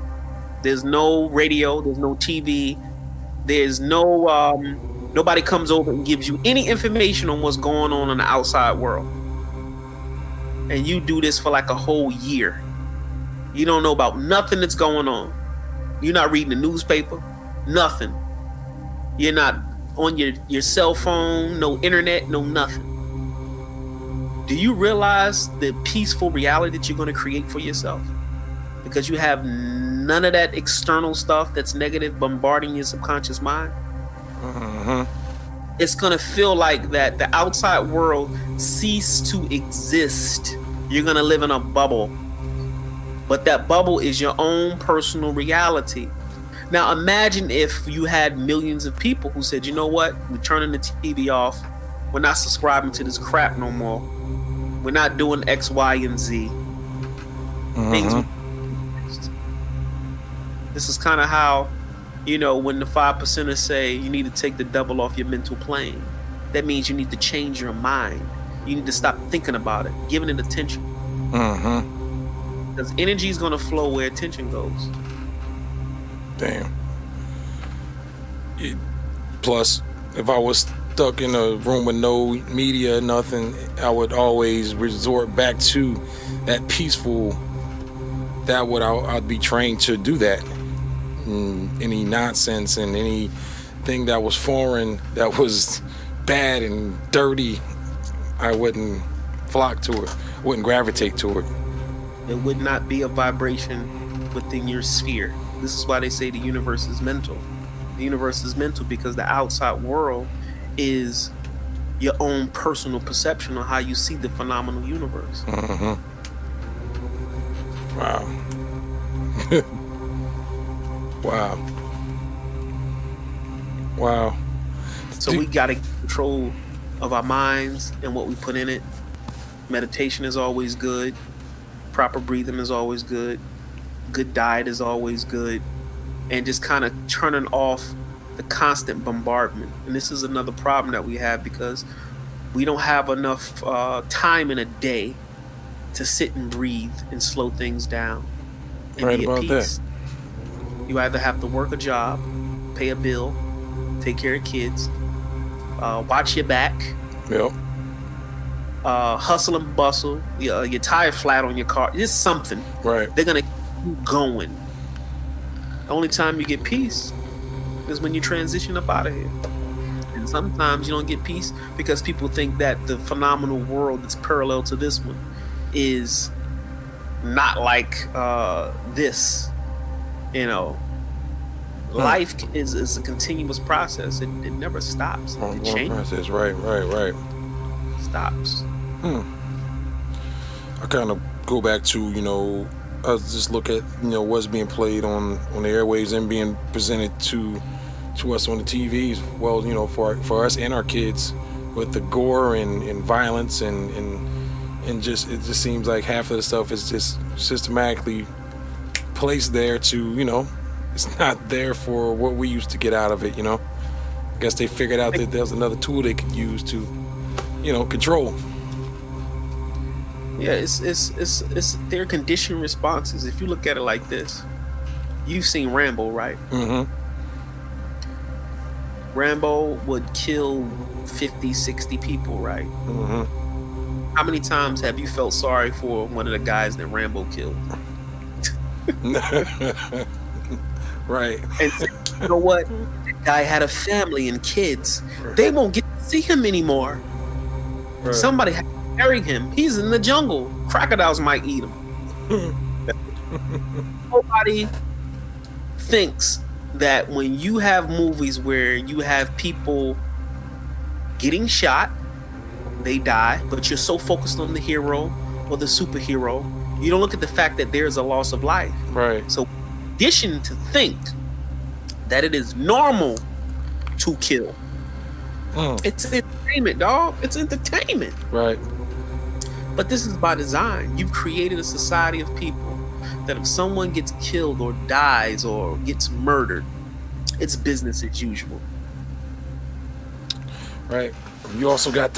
D: There's no radio, there's no TV, there's no nobody comes over and gives you any information on what's going on in the outside world. And you do this for like a whole year. You don't know about nothing that's going on. You're not reading the newspaper, nothing. You're not on your cell phone, no internet, no nothing. Do you realize the peaceful reality that you're going to create for yourself? Because you have none of that external stuff that's negative bombarding your subconscious mind. It's going to feel like that the outside world ceased to exist. You're going to live in a bubble. But that bubble is your own personal reality. Now imagine if you had millions of people who said, you know what, we're turning the TV off. We're not subscribing to this crap no more. We're not doing X, Y, and Z. Things. This is kind of how, when the 5%ers say you need to take the devil off your mental plane. That means you need to change your mind. You need to stop thinking about it, giving it attention. Because energy is going to flow where attention goes.
C: Damn. Plus, if I was stuck in a room with no media, nothing, I would always resort back to that peaceful. I'd be trained to do that. Any nonsense and anything that was foreign, that was bad and dirty, I wouldn't flock to it. Wouldn't gravitate to it.
D: It would not be a vibration within your sphere. This is why they say the universe is mental. The universe is mental because the outside world is your own personal perception on how you see the phenomenal universe.
C: Wow. Wow.
D: So we got to control of our minds and what we put in it. Meditation is always good. Proper breathing is always good. Good diet is always good. And just kind of turning off the constant bombardment. And this is another problem that we have because we don't have enough time in a day to sit and breathe and slow things down and
C: Right
D: be at
C: about
D: peace.
C: that.
D: You either have to work a job, pay a bill, take care of kids, watch your back,
C: Yep.
D: hustle and bustle, your tire flat on your car, just something.
C: Right.
D: They're gonna keep you going. The only time you get peace is when you transition up out of here. And sometimes you don't get peace because people think that the phenomenal world that's parallel to this one is not like this. You know, life is a continuous process. It never stops. It
C: One
D: changes.
C: process. Right.
D: Stops.
C: I kind of go back to, I just look at, what's being played on the airwaves and being presented to us on the TVs. Well, for us and our kids with the gore and violence and just, it just seems like half of the stuff is just systematically placed there to, it's not there for what we used to get out of it, I guess they figured out that there's another tool they could use to, control.
D: Yeah, it's their conditioned responses. If you look at it like this, you've seen Rambo, right?
C: Mm-hmm.
D: Rambo would kill 50, 60 people, right?
C: Mm-hmm.
D: How many times have you felt sorry for one of the guys that Rambo killed?
C: Right.
D: And you know what? That guy had a family and kids. They won't get to see him anymore.
C: Right.
D: Somebody had to bury him. He's in the jungle. Crocodiles might eat him. Nobody thinks that when you have movies where you have people getting shot, they die, but you're so focused on the hero or the superhero, you don't look at the fact that there's a loss of life.
C: Right.
D: So, in addition to think that it is normal to kill, it's entertainment, dog. It's entertainment.
C: Right.
D: But this is by design. You've created a society of people that if someone gets killed or dies or gets murdered, it's business as usual.
C: Right. You also got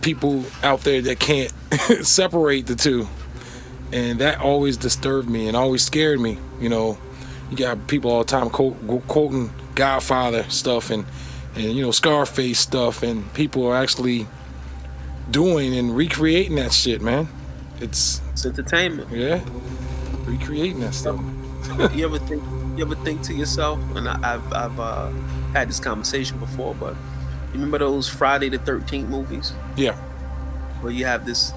C: people out there that can't separate the two. And that always disturbed me and always scared me. You got people all the time quoting Godfather stuff and Scarface stuff, and people are actually doing and recreating that shit, man. It's
D: entertainment.
C: Yeah. Recreating that stuff.
D: You ever think to yourself, and I've had this conversation before, but you remember those Friday the 13th movies?
C: Yeah.
D: Where you have this,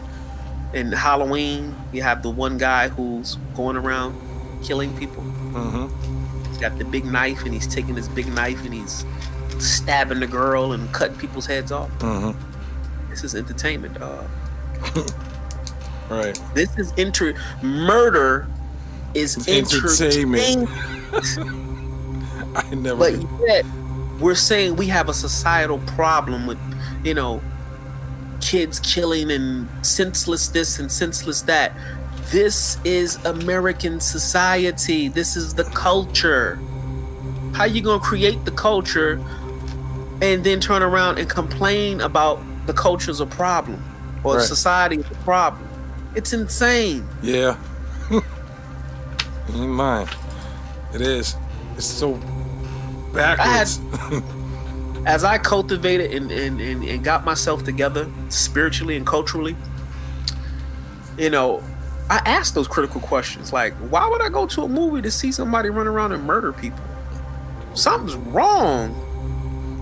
D: in Halloween, you have the one guy who's going around killing people.
C: Mm-hmm.
D: He's got the big knife, and he's taking this big knife, and he's stabbing the girl and cutting people's heads off.
C: Mm-hmm.
D: This is entertainment, dog.
C: Right.
D: This is murder is entertainment.
C: I never.
D: But yet, we're saying we have a societal problem with, kids killing and senseless this and senseless that. This is American society. This is the culture. How you gonna create the culture and then turn around and complain about the culture's a problem or
C: Right.
D: society is a problem? It's insane.
C: Yeah. Ain't mine. It is. It's so backwards.
D: As I cultivated and got myself together spiritually and culturally, I asked those critical questions. Like, why would I go to a movie to see somebody run around and murder people? Something's wrong.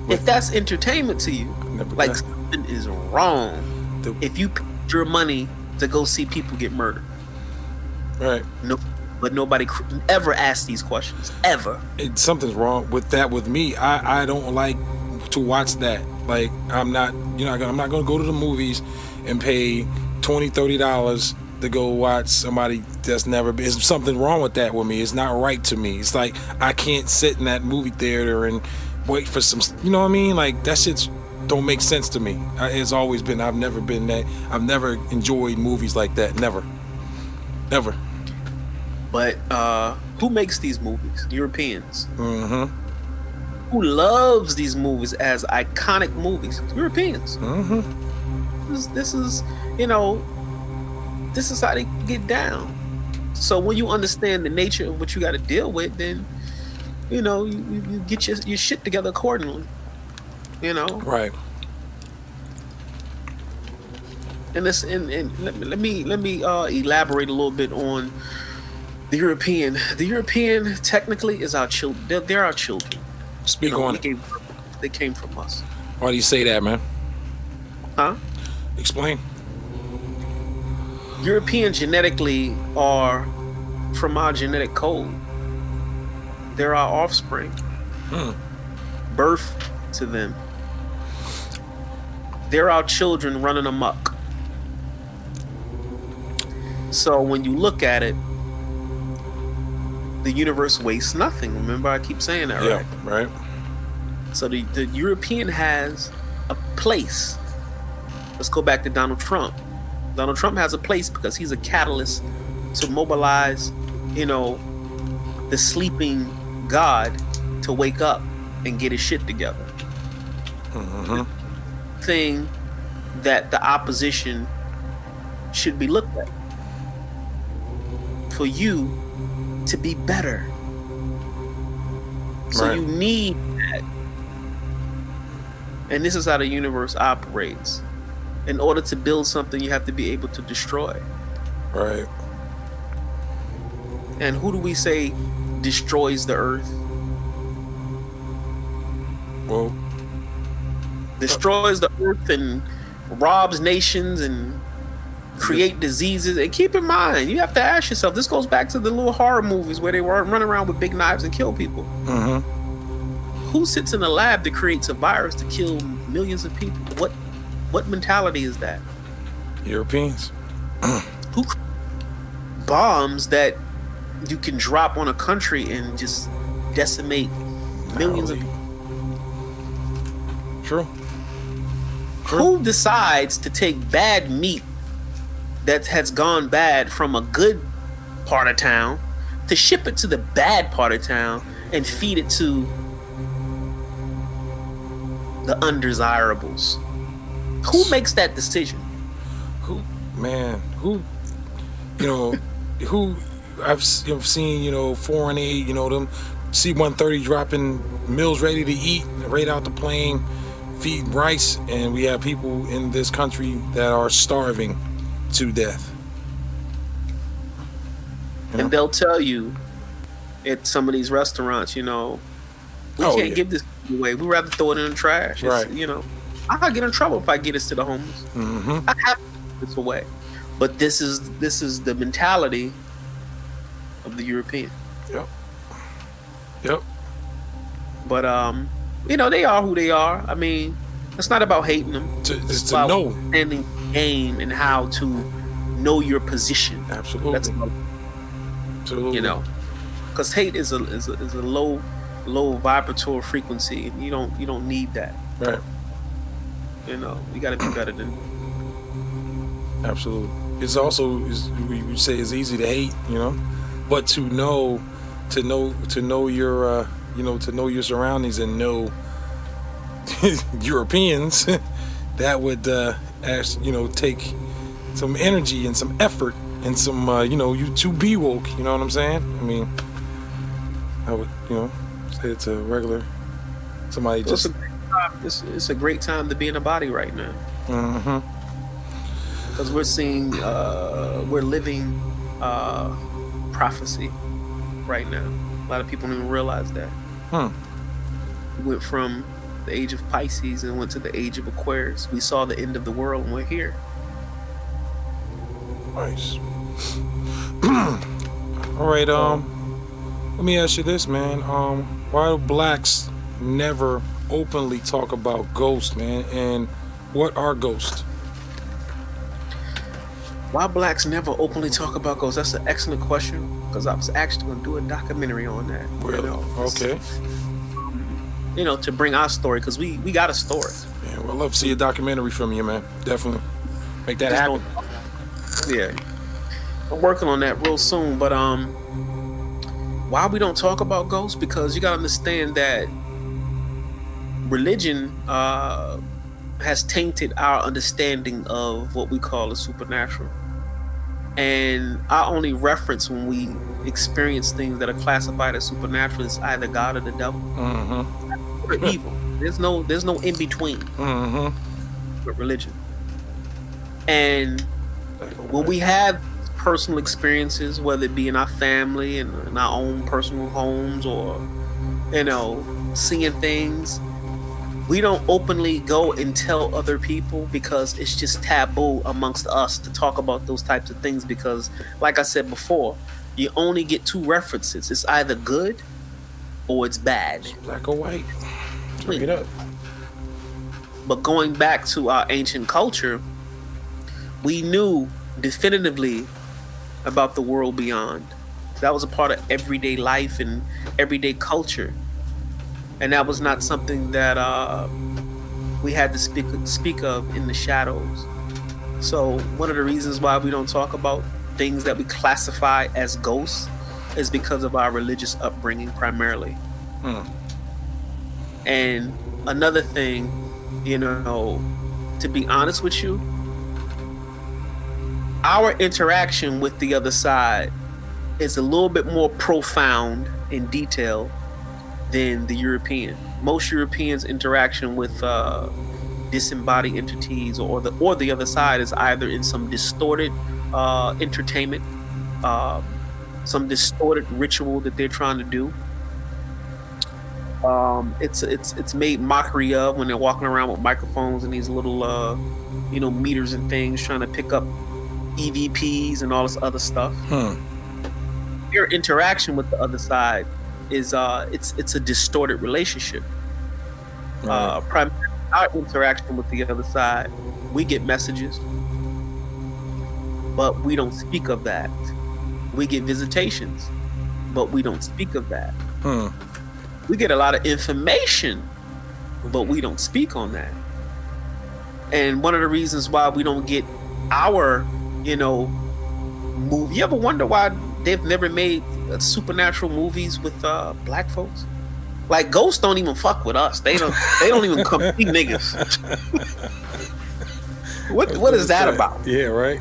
D: If that's entertainment to you, like something is wrong. If you paid your money to go see people get murdered.
C: Right.
D: No, but nobody ever asked these questions, ever.
C: Something's wrong with that with me. I don't like to watch that. Like, I'm not going to go to the movies and pay $20, $30 to go watch somebody that's never been. There's something wrong with that with me. It's not right to me. It's like I can't sit in that movie theater and wait for some, you know what I mean? Like, that shit's don't make sense to me. It's always been. I've never been that. I've never enjoyed movies like that. Never.
D: But who makes these movies? Europeans.
C: Mm-hmm.
D: Who loves these movies as iconic movies? Europeans.
C: Mm-hmm.
D: This is you know, this is how they get down. So when you understand the nature of what you got to deal with, then you know you get your shit together accordingly. You know.
C: Right.
D: And this and let me elaborate a little bit on the European. The European technically is our children. They're our children.
C: Speak on it.
D: They came from us.
C: Why do you say that, man?
D: Huh?
C: Explain.
D: European genetically are from our genetic code. They're our offspring. Birth to them. They're our children running amok. So when you look at it, the universe wastes nothing. Remember, I keep saying that, right?
C: Yeah, right.
D: So the European has a place. Let's go back to Donald Trump. Donald Trump has a place because he's a catalyst to mobilize, you know, the sleeping God to wake up and get his shit together.
C: Mm-hmm.
D: Thing that the opposition should be looked at. For you to be better. So
C: Right.
D: you need that. And this is how the universe operates. In order to build something, you have to be able to destroy.
C: Right.
D: And who do we say destroys the earth?
C: Well,
D: Destroys the earth and robs nations and create diseases. And keep in mind, you have to ask yourself, this goes back to the little horror movies where they run around with big knives and kill people.
C: mm-hmm.
D: Who sits in a lab that creates a virus to kill millions of people? What mentality is that?
C: Europeans.
D: Who bombs that you can drop on a country and just decimate millions of people?
C: True.
D: Who decides to take bad meat that has gone bad from a good part of town to ship it to the bad part of town and feed it to the undesirables? Who makes that decision?
C: Who, man? Who? You know, who? I've seen, you know, foreign aid. You know, them C-130 dropping meals ready to eat right out the plane, feeding rice, and we have people in this country that are starving to death. You know?
D: And they'll tell you at some of these restaurants, you know, we
C: Oh,
D: can't
C: yeah.
D: give this away. We'd rather throw it in the trash.
C: Right.
D: You know, I'll get in trouble if I get this to the homeless.
C: Mm-hmm.
D: I have to give this away. But this is the mentality of the European.
C: Yep.
D: But you know, they are who they are. I mean, it's not about hating them.
C: It's to
D: about
C: know.
D: understanding the game and how to know your position.
C: Absolutely.
D: That's
C: Absolutely.
D: you know, because hate is a low vibratory frequency, and you don't need that.
C: Right.
D: You know, you got to be better than.
C: Absolutely. It's also, we would say, it's easy to hate, you know, but to know your, you know, to know your surroundings and know Europeans, that would, you know, take some energy and some effort and some, you know, you to be woke. You know what I'm saying? I mean, I would, you know, say it's a regular somebody
D: Well,
C: just.
D: it's a great time to be in a body right now.
C: Mm-hmm.
D: Because we're living prophecy right now. A lot of people don't even realize that. We went from the age of Pisces and went to the age of Aquarius. We saw the end of the world and we're here.
C: Nice. All right. Let me ask you this, man. Why do blacks never openly talk about ghosts, man? And what are ghosts?
D: Why blacks never openly talk about ghosts? That's an excellent question, because I was actually going to do a documentary on that.
C: Really?
D: You know,
C: Okay.
D: you know, to bring our story, because we got a story.
C: Yeah, Yeah, well, I'd love to see a documentary from you, man. Definitely. Make that happen.
D: Yeah. I'm working on that real soon, but why we don't talk about ghosts? Because you gotta understand that religion has tainted our understanding of what we call the supernatural. And our only reference when we experience things that are classified as supernatural is either God or the devil. Or evil. There's no in between with religion. And when we have personal experiences, whether it be in our family and in our own personal homes, or seeing things, we don't openly go and tell other people because it's just taboo amongst us to talk about those types of things, because like I said before, you only get two references. It's either good or it's bad.
C: Black or white. Bring it up.
D: But going back to our ancient culture, we knew definitively about the world beyond. That was a part of everyday life and everyday culture. And that was not something that we had to speak of in the shadows. So one of the reasons why we don't talk about things that we classify as ghosts is because of our religious upbringing primarily. And another thing, to be honest with you, our interaction with the other side is a little bit more profound in detail than the European. Most Europeans' interaction with disembodied entities or the other side is either in some distorted entertainment, some distorted ritual that they're trying to do. It's made mockery of when they're walking around with microphones and these little meters and things trying to pick up EVPs and all this other stuff. Their interaction with the other side is it's a distorted relationship. Primarily our interaction with the other side, we get messages, but we don't speak of that. We get visitations, but we don't speak of that. We get a lot of information, but we don't speak on that. And one of the reasons why we don't get our movie. You ever wonder why they've never made supernatural movies with black folks? Like ghosts don't even fuck with us. They don't even come see niggas. What is that about?
C: Yeah, right.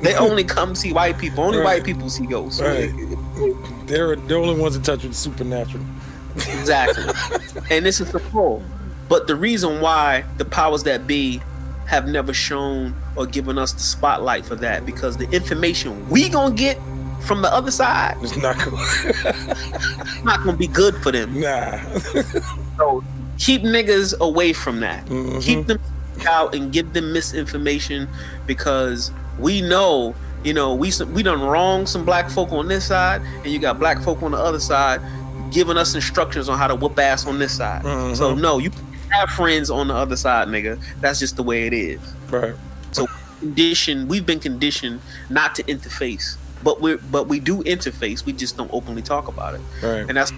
D: They only come see white people. Only white people see ghosts.
C: Right. They're the only ones in touch with the supernatural.
D: Exactly. And this is the full. But the reason why the powers that be have never shown or given us the spotlight for that, because the information we gonna get from the other side
C: It's not
D: gonna be good for them.
C: Nah.
D: So keep niggas away from that. Keep them out and give them misinformation, because we know, we done wrong some black folk on this side, and you got black folk on the other side giving us instructions on how to whoop ass on this side. So no, you have friends on the other side, nigga. That's just the way it is.
C: Right.
D: So we've been conditioned not to interface, but we do interface. We just don't openly talk about it.
C: Right.
D: And that's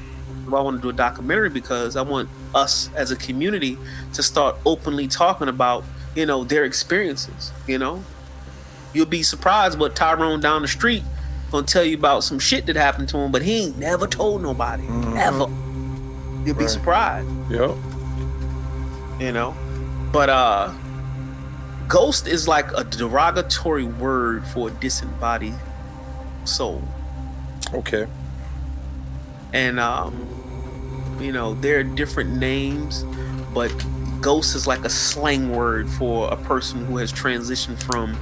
D: why I want to do a documentary, because I want us as a community to start openly talking about their experiences. You'll be surprised what Tyrone down the street gonna tell you about some shit that happened to him, but he ain't never told nobody. Ever. You'll be surprised.
C: Yep.
D: But ghost is like a derogatory word for a disembodied soul.
C: Okay.
D: And there are different names, but ghost is like a slang word for a person who has transitioned from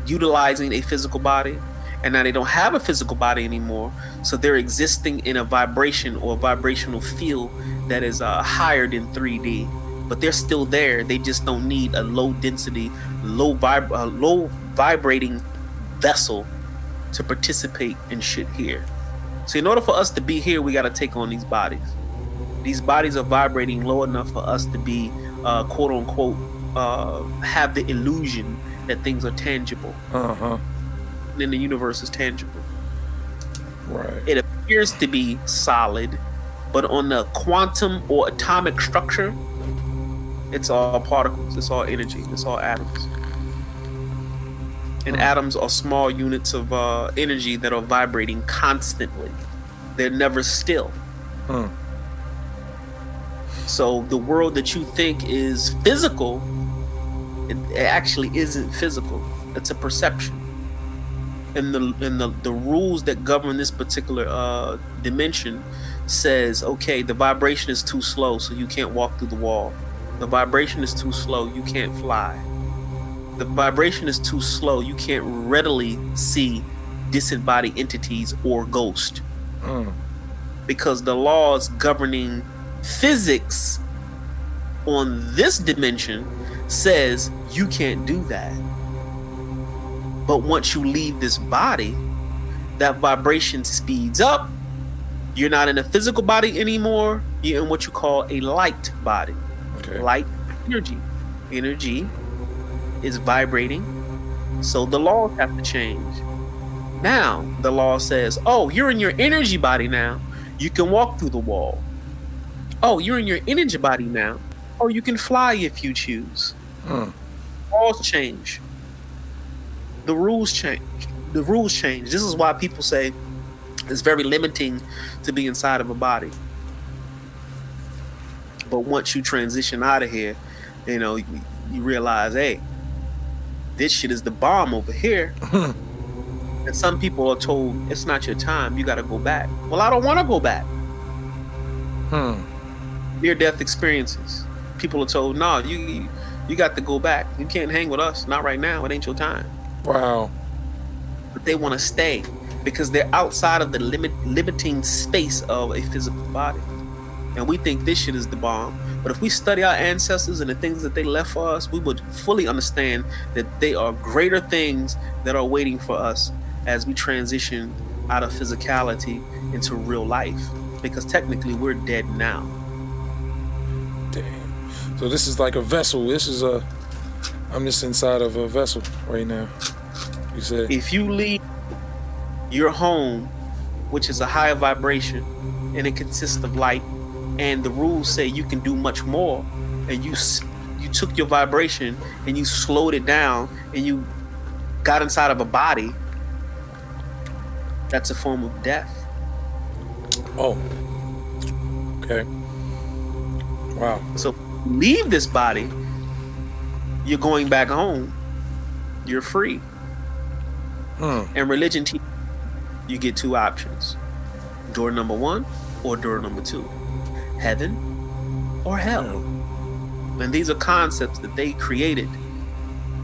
D: utilizing a physical body, and now they don't have a physical body anymore, so they're existing in a vibration or a vibrational field that is higher than 3D, but they're still there. They just don't need a low density, low vibrating vessel to participate in shit here. So in order for us to be here, we got to take on these bodies. These bodies are vibrating low enough for us to be quote unquote have the illusion that things are tangible. And then the universe is tangible.
C: Right.
D: It appears to be solid, but on the quantum or atomic structure, It's all particles. It's all energy. It's all atoms. And atoms are small units of energy that are vibrating constantly. They're never still. So the world that you think is physical, it actually isn't physical. It's a perception. And the rules that govern this particular dimension says, okay, the vibration is too slow, so you can't walk through the wall. The vibration is too slow, you can't fly. The vibration is too slow, you can't readily see disembodied entities or ghosts. Because the laws governing physics on this dimension says you can't do that. But once you leave this body, that vibration speeds up. You're not in a physical body anymore. You're in what you call a light body.
C: Okay.
D: Light energy. Energy is vibrating. So the laws have to change. Now the law says, oh, you're in your energy body now. You can walk through the wall. Oh, you're in your energy body now. Oh, you can fly if you choose. Laws change. The rules change. The rules change. This is why people say it's very limiting to be inside of a body. But once you transition out of here, you know, you realize, hey, this shit is the bomb over here. And some people are told, it's not your time, you got to go back. Well, I don't want to go back. Near-death experiences. People are told, no, you got to go back. You can't hang with us. Not right now. It ain't your time.
C: Wow.
D: But they want to stay because they're outside of the limiting space of a physical body. And we think this shit is the bomb. But if we study our ancestors and the things that they left for us, we would fully understand that they are greater things that are waiting for us as we transition out of physicality into real life. Because technically we're dead now.
C: Damn. So this is like a vessel. I'm just inside of a vessel right now. You said.
D: If you leave your home, which is a higher vibration, and it consists of light, and the rules say you can do much more, and you took your vibration and you slowed it down and you got inside of a body, that's a form of death.
C: Oh. Okay. Wow.
D: So leave this body, you're going back home, you're free. And religion teaches you get two options: door number 1 or door number 2, heaven or hell. And these are concepts that they created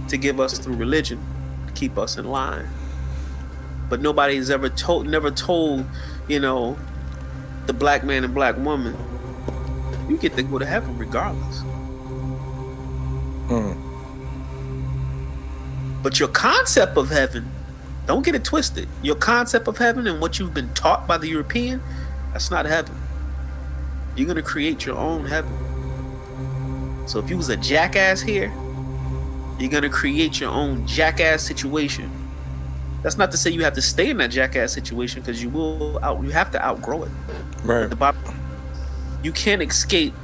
D: to give us through religion, to keep us in line. But nobody's never told, you know, the black man and black woman, you get to go to heaven regardless. But your concept of heaven, don't get it twisted. Your concept of heaven and what you've been taught by the European, that's not heaven. You're going to create your own heaven. So if you was a jackass here, you're going to create your own jackass situation. That's not to say you have to stay in that jackass situation, because you have to outgrow it.
C: Right.
D: You can't escape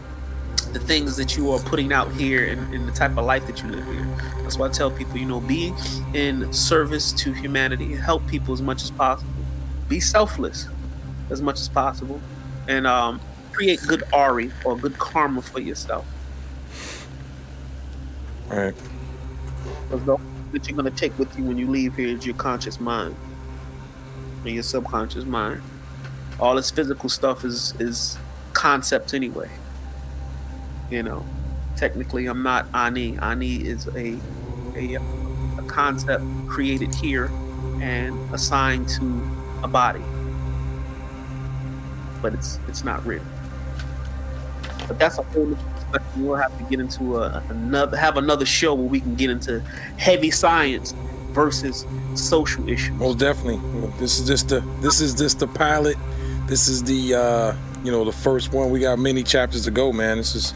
D: the things that you are putting out here in the type of life that you live here. That's why I tell people, you know, be in service to humanity, help people as much as possible, be selfless as much as possible, and create good Ari or good karma for yourself.
C: Right.
D: Because the only thing that you're going to take with you when you leave here is your conscious mind and your subconscious mind. All this physical stuff is concepts anyway. You know, technically I'm not Ani. Ani is a concept created here and assigned to a body, but it's not real. But that's a whole different perspective. We'll have to get into another show where we can get into heavy science versus social issues.
C: Most definitely. This is just the pilot. This is the the first one. We got many chapters to go, man. This is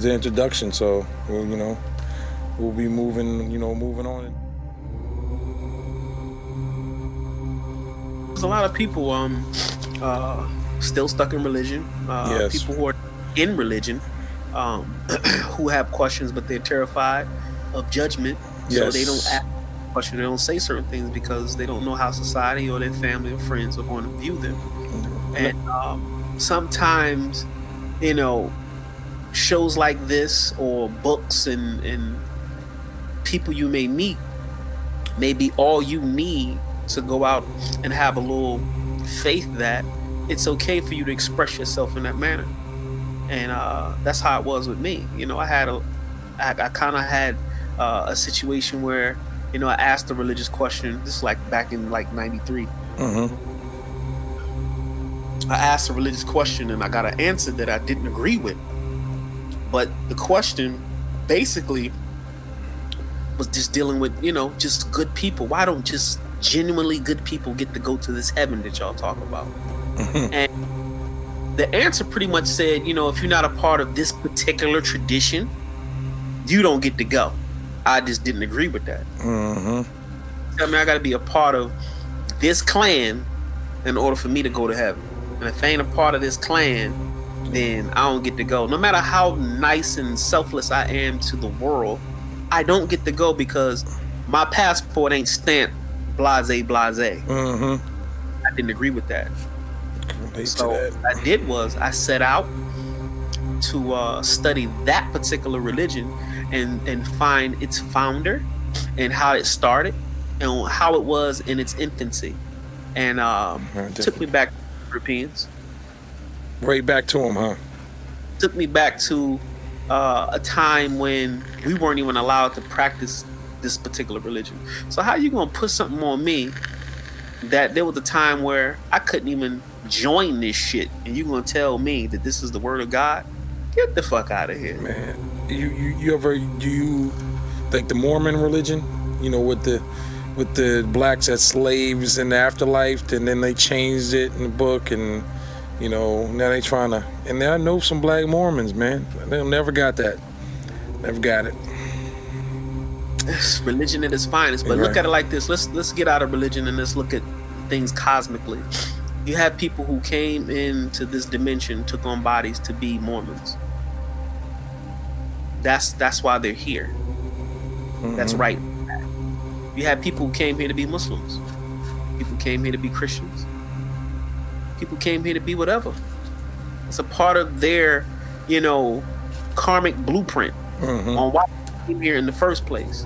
C: the introduction. So we'll be moving on.
D: There's a lot of people still stuck in religion.
C: Yes.
D: People who are in religion um, who have questions, but they're terrified of judgment. So they don't ask questions, they don't say certain things because they don't know how society or their family or friends are going to view them. And sometimes, you know, shows like this or books and people you may meet may be all you need to go out and have a little faith that it's okay for you to express yourself in that manner. And that's how it was with me. You know, I kind of had a situation where, you know, I asked a religious question. This is like back in like '93. I asked a religious question and I got an answer that I didn't agree with. But the question basically was just dealing with, you know, just good people. Why don't just genuinely good people get to go to this heaven that y'all talk about? And the answer pretty much said, you know, if you're not a part of this particular tradition, you don't get to go. I just didn't agree with that. I mean, I got to be a part of this clan in order for me to go to heaven. And if I ain't a part of this clan, then I don't get to go. No matter how nice and selfless I am to the world, I don't get to go because my passport ain't stamped blase blase. I didn't agree with that. So what I did was I set out to study that particular religion and find its founder and how it started and how it was in its infancy. And took me back to Europeans.
C: Right back to them, huh?
D: Took me back to a time when we weren't even allowed to practice this particular religion. So how you gonna put something on me that there was a time where I couldn't even join this shit, and you gonna tell me that this is the word of God? Get the fuck out of here,
C: man. You ever do you like the Mormon religion? You know, with the blacks as slaves in the afterlife, and then they changed it in the book, and you know now they trying to. And I know some black Mormons, man. They never got that. Never got it.
D: It's religion at its finest. But look at it like this. Let's get out of religion and let's look at things cosmically. You have people who came into this dimension, took on bodies to be Mormons. That's why they're here. That's right. You have people who came here to be Muslims. People came here to be Christians. People came here to be whatever. It's a part of their, you know, karmic blueprint on why I came here in the first place.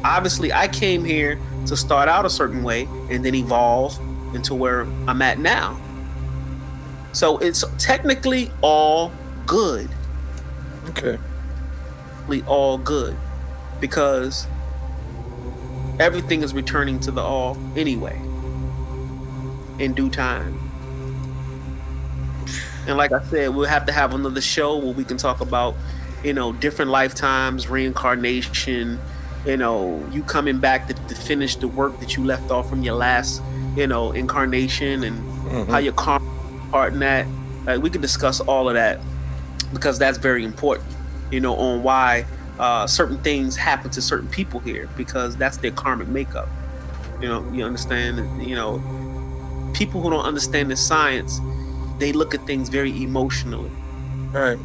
D: Obviously, I came here to start out a certain way and then evolve into where I'm at now. So it's technically all good.
C: Okay.
D: All good. Because everything is returning to the all anyway. In due time. And like I said, we'll have to have another show where we can talk about, you know, different lifetimes, reincarnation, you know, you coming back to finish the work that you left off from your last, you know, incarnation, and how your karma part in that. Like, we could discuss all of that because that's very important, you know, on why certain things happen to certain people here, because that's their karmic makeup. You know, you understand, you know, people who don't understand the science, they look at things very emotionally.
C: All right.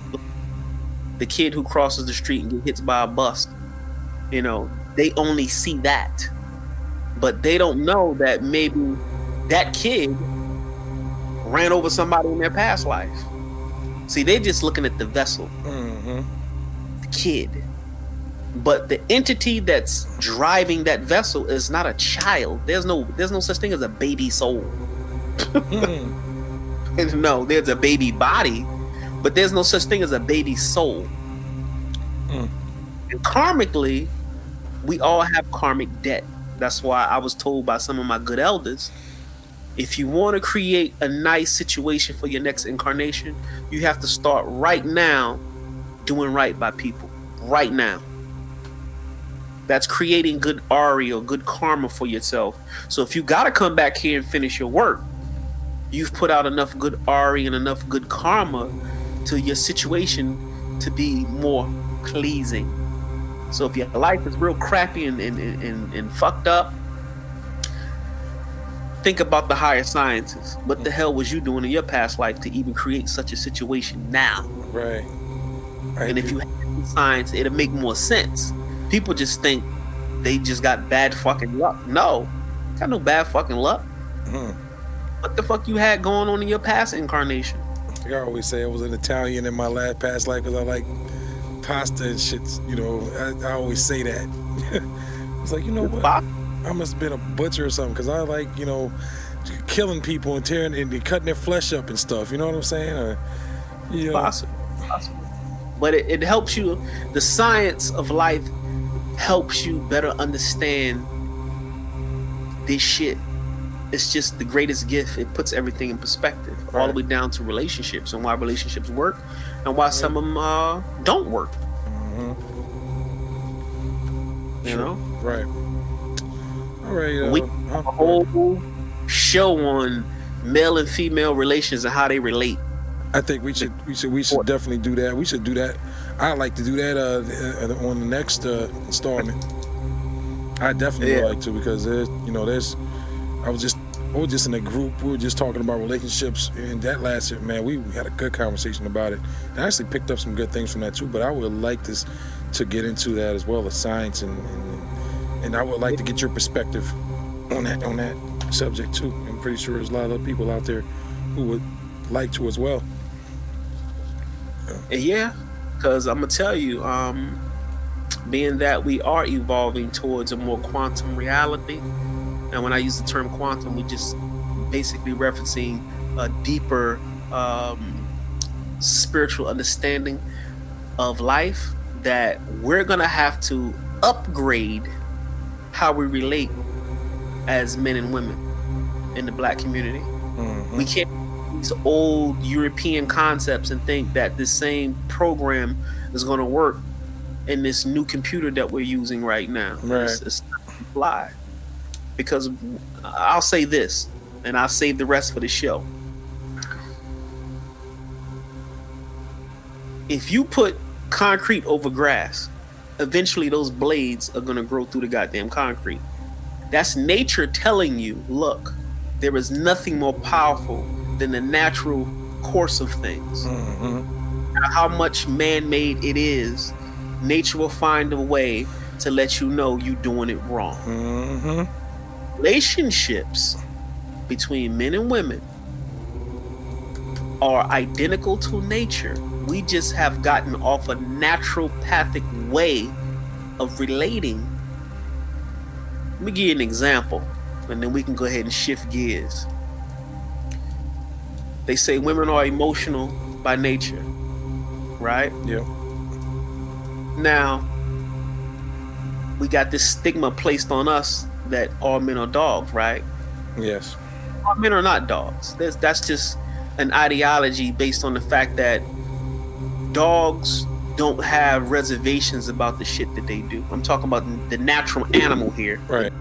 D: The kid who crosses the street and gets hit by a bus, you know, they only see that. But they don't know that maybe that kid ran over somebody in their past life. See, they're just looking at the vessel, the kid. But the entity that's driving that vessel is not a child. There's no such thing as a baby soul. No, there's a baby body, but there's no such thing as a baby soul. And karmically, we all have karmic debt. That's why I was told by some of my good elders, if you want to create a nice situation for your next incarnation, you have to start right now doing right by people. Right now. That's creating good Ari or good karma for yourself. So if you got to come back here and finish your work, you've put out enough good Ari and enough good karma to your situation to be more pleasing. So if your life is real crappy and fucked up, think about the higher sciences. What the hell was you doing in your past life to even create such a situation now?
C: Right.
D: And if you have science, it'll make more sense. People just think they just got bad fucking luck. No, got no bad fucking luck. What the fuck you had going on in your past incarnation?
C: Like I always say, I was an Italian in my last past life because I like pasta and shit. You know, I always say that. It's like, you know what? I must have been a butcher or something because I like, you know, killing people and tearing and cutting their flesh up and stuff. You know what I'm saying? Or, you know.
D: Possible. But it helps you. The science of life helps you better understand this shit. It's just the greatest gift. It puts everything in perspective, all the way down to relationships and why relationships work and why some of them don't work. You know?
C: Right. All right.
D: We have a whole show on male and female relations and how they relate.
C: I think we should definitely do that. We should do that. I'd like to do that on the next installment. I definitely would like to because I was just in a group. We were just talking about relationships, and that lasted. Man, we had a good conversation about it. And I actually picked up some good things from that too. But I would like to get into that as well as science, and I would like to get your perspective on that subject too. I'm pretty sure there's a lot of other people out there who would like to as well.
D: Yeah, because I'm gonna tell you, being that we are evolving towards a more quantum reality, and when I use the term quantum, we just basically referencing a deeper spiritual understanding of life, that we're gonna have to upgrade how we relate as men and women in the black community. We can't these old European concepts and think that this same program is going to work in this new computer that we're using right now.
C: Right.
D: It's not gonna fly. Because I'll say this, and I'll save the rest for the show. If you put concrete over grass, eventually those blades are going to grow through the goddamn concrete. That's nature telling you, look, there is nothing more powerful than the natural course of things. How much man-made it is, nature will find a way to let you know you're doing it wrong. Relationships between men and women are identical to nature. We just have gotten off a naturopathic way of relating. Let me give you an example, and then we can go ahead and shift gears. They say women are emotional by nature, right?
C: Yeah.
D: Now, we got this stigma placed on us that all men are dogs, right?
C: Yes.
D: All men are not dogs. That's just an ideology based on the fact that dogs don't have reservations about the shit that they do. I'm talking about the natural animal here.
C: Right.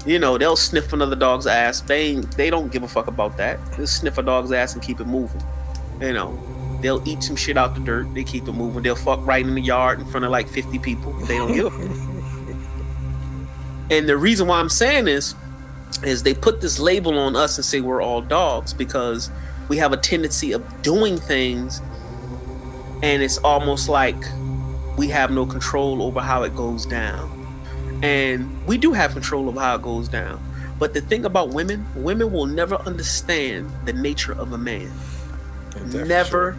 D: You know, they'll sniff another dog's ass. They don't give a fuck about that. They'll sniff a dog's ass and keep it moving. You know, they'll eat some shit out the dirt. They keep it moving. They'll fuck right in the yard in front of like 50 people. They don't give a fuck. And the reason why I'm saying this is they put this label on us and say we're all dogs because we have a tendency of doing things, and it's almost like we have no control over how it goes down. And we do have control of how it goes down. But the thing about women will never understand the nature of a man. Never,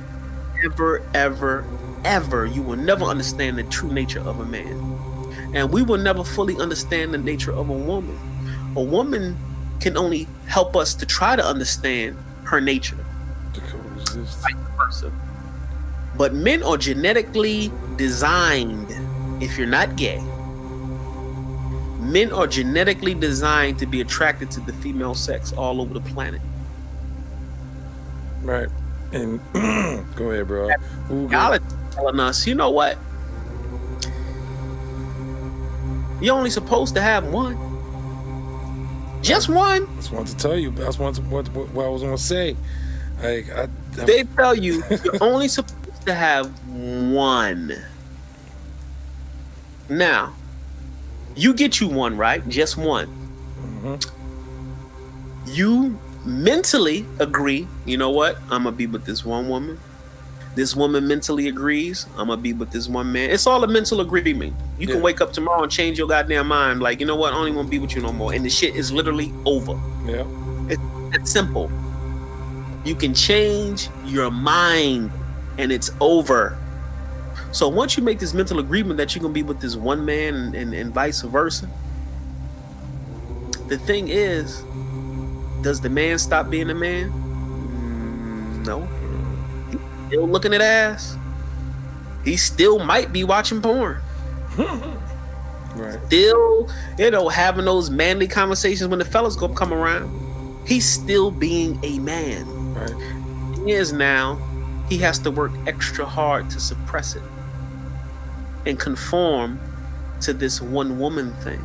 D: ever, ever, ever. You will never understand the true nature of a man. And we will never fully understand the nature of a woman. A woman can only help us to try to understand her nature. Vice versa. But men are genetically designed, if you're not gay, men are genetically designed to be attracted to the female sex all over the planet.
C: Right. And go ahead, bro.
D: Biology telling us, you know what? You're only supposed to have one. Just one.
C: That's what to tell you. That's what I was gonna say. Like
D: they tell you you're only supposed to have one. Now, you get you one, right? Just one. You mentally agree, you know what? I'm gonna be with this one woman. This woman mentally agrees, I'm gonna be with this one man. It's all a mental agreement. You can wake up tomorrow and change your goddamn mind. Like, you know what? I don't even want to be with you no more. And the shit is literally over.
C: Yeah.
D: It's simple. You can change your mind and it's over. So once you make this mental agreement that you're gonna be with this one man and vice versa, the thing is, does the man stop being a man? No. He's still looking at ass. He still might be watching porn.
C: Right.
D: Still, having those manly conversations when the fellas go come around. He's still being a man.
C: Right.
D: He is now. He has to work extra hard to suppress it and conform to this one woman thing.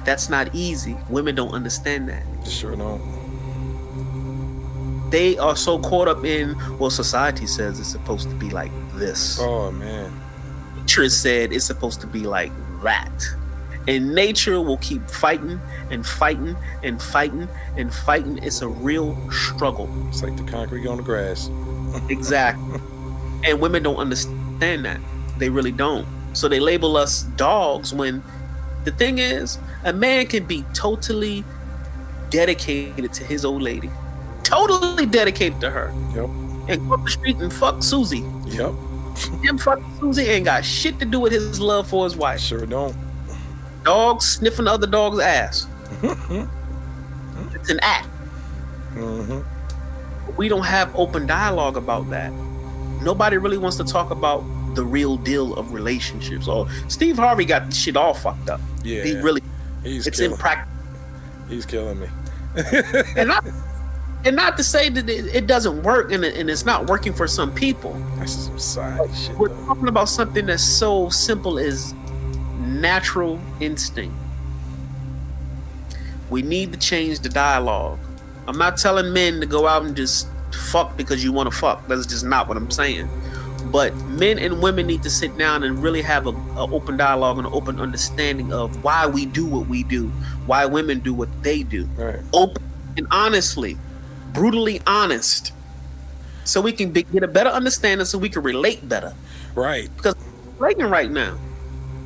D: That's not easy. Women don't understand that.
C: Sure don't.
D: They are so caught up in, well, society says it's supposed to be like this.
C: Oh man.
D: Nature said it's supposed to be like that. And nature will keep fighting and fighting and fighting and fighting. It's a real struggle.
C: It's like the concrete on the grass.
D: Exactly. And women don't understand that. They really don't. So they label us dogs when the thing is, a man can be totally dedicated to his old lady. Totally dedicated to her.
C: Yep.
D: And go up the street and fuck Susie.
C: Yep.
D: Him fuck Susie ain't got shit to do with his love for his wife.
C: Sure don't.
D: Dogs sniffing the other dog's ass. It's an act.
C: Mm-hmm.
D: We don't have open dialogue about that. Nobody really wants to talk about the real deal of relationships. Or Steve Harvey got the shit all fucked up.
C: Yeah.
D: He really.
C: It's
D: killing. Impractical.
C: He's killing me.
D: and not to say that it doesn't work and it's not working for some people.
C: That's some society shit.
D: We're
C: though.
D: talking about something that's so simple as natural instinct. We need to change the dialogue. I'm not telling men to go out and just fuck because you want to fuck. That's just not what I'm saying. But men and women need to sit down and really have an open dialogue and an open understanding of why we do what we do, why women do what they do.
C: Right.
D: Open and honestly, brutally honest, so we can get a better understanding, so we can relate better.
C: Right.
D: Because relating right now,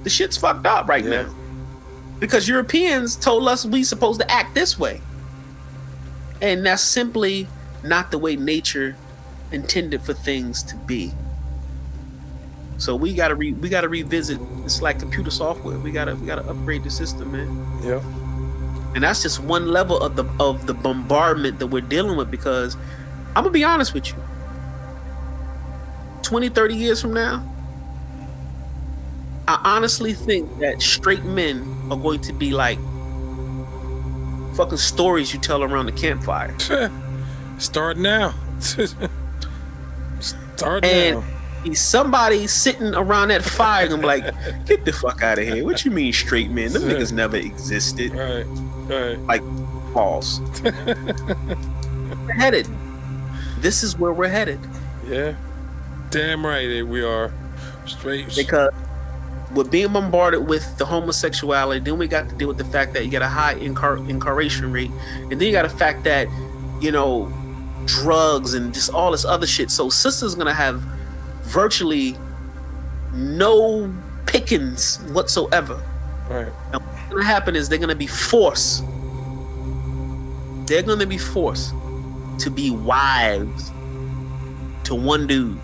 D: the shit's fucked up right now. Because Europeans told us we supposed to act this way, and that's simply not the way nature intended for things to be. So we gotta revisit. It's like computer software. We gotta upgrade the system, man.
C: Yep.
D: And that's just one level of the bombardment that we're dealing with. Because I'm gonna be honest with you, 20, 30 years from now, I honestly think that straight men are going to be like fucking stories you tell around the campfire.
C: Start now. Start
D: And
C: now.
D: somebody sitting around that fire and be like, get the fuck out of here. What you mean straight men? Them niggas never existed.
C: Right. Right.
D: Like, pause. We're headed. This is where we're headed.
C: Yeah. Damn right we are. Straight.
D: Because we're being bombarded with the homosexuality. Then we got to deal with the fact that you got a high incarceration rate. And then you got the fact that, drugs and just all this other shit. So sisters gonna have virtually no pickings whatsoever.
C: Right.
D: And what's gonna happen is they're gonna be forced. They're gonna be forced to be wives to one dude.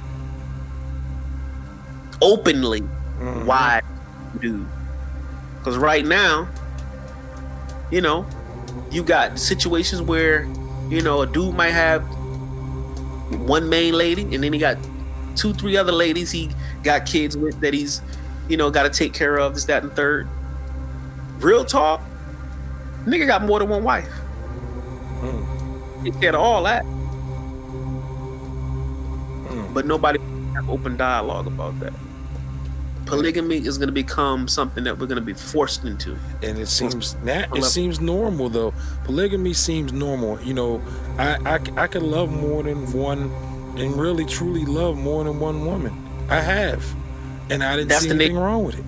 D: Openly wives to dude. Because right now, you got situations where, a dude might have one main lady and then he got 2-3 other ladies he got kids with that he's, got to take care of, this, that, and third. Real talk, nigga got more than one wife. Take care of all that. But nobody have open dialogue about that. Polygamy is going to become something that we're going to be forced into.
C: And it seems seems normal though. Polygamy seems normal. I can love more than one, and really truly love more than one woman. I have, and I didn't see anything wrong with it.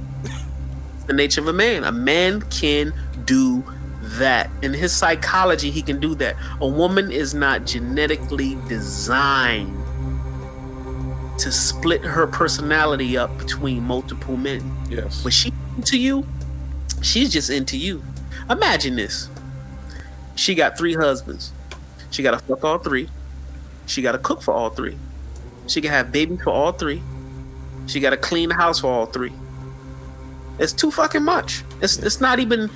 D: The nature of a man. A man can do that. In his psychology, he can do that. A woman is not genetically designed to split her personality up between multiple men.
C: Yes.
D: When she's into you, she's just into you. Imagine this. She got 3 husbands. She got to fuck all 3. She got to cook for all 3. She can have babies for all 3. She got to clean the house for all 3. It's too fucking much. It's not even.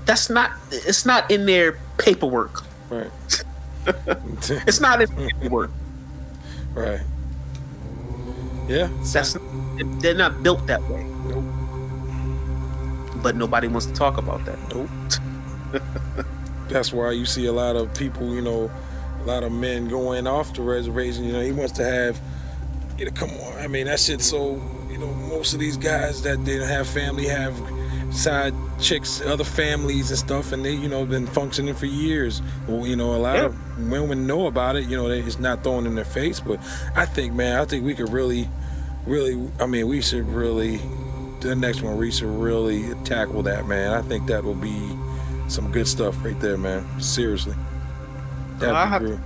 D: It's not in their paperwork.
C: Right.
D: It's not in their paperwork.
C: Right. Yeah.
D: They're not built that way.
C: Nope.
D: But nobody wants to talk about that.
C: Nope. That's why you see a lot of people, a lot of men going off the reservation. He wants to have, come on. I mean, that shit so, most of these guys that didn't have family have side chicks, other families and stuff, and they, been functioning for years. Well, a lot of women know about it. It's not thrown in their face, but I think we could really, we should really, the next one, we should really tackle that, man. I think that will be some good stuff right there, man. Seriously. That'd be real.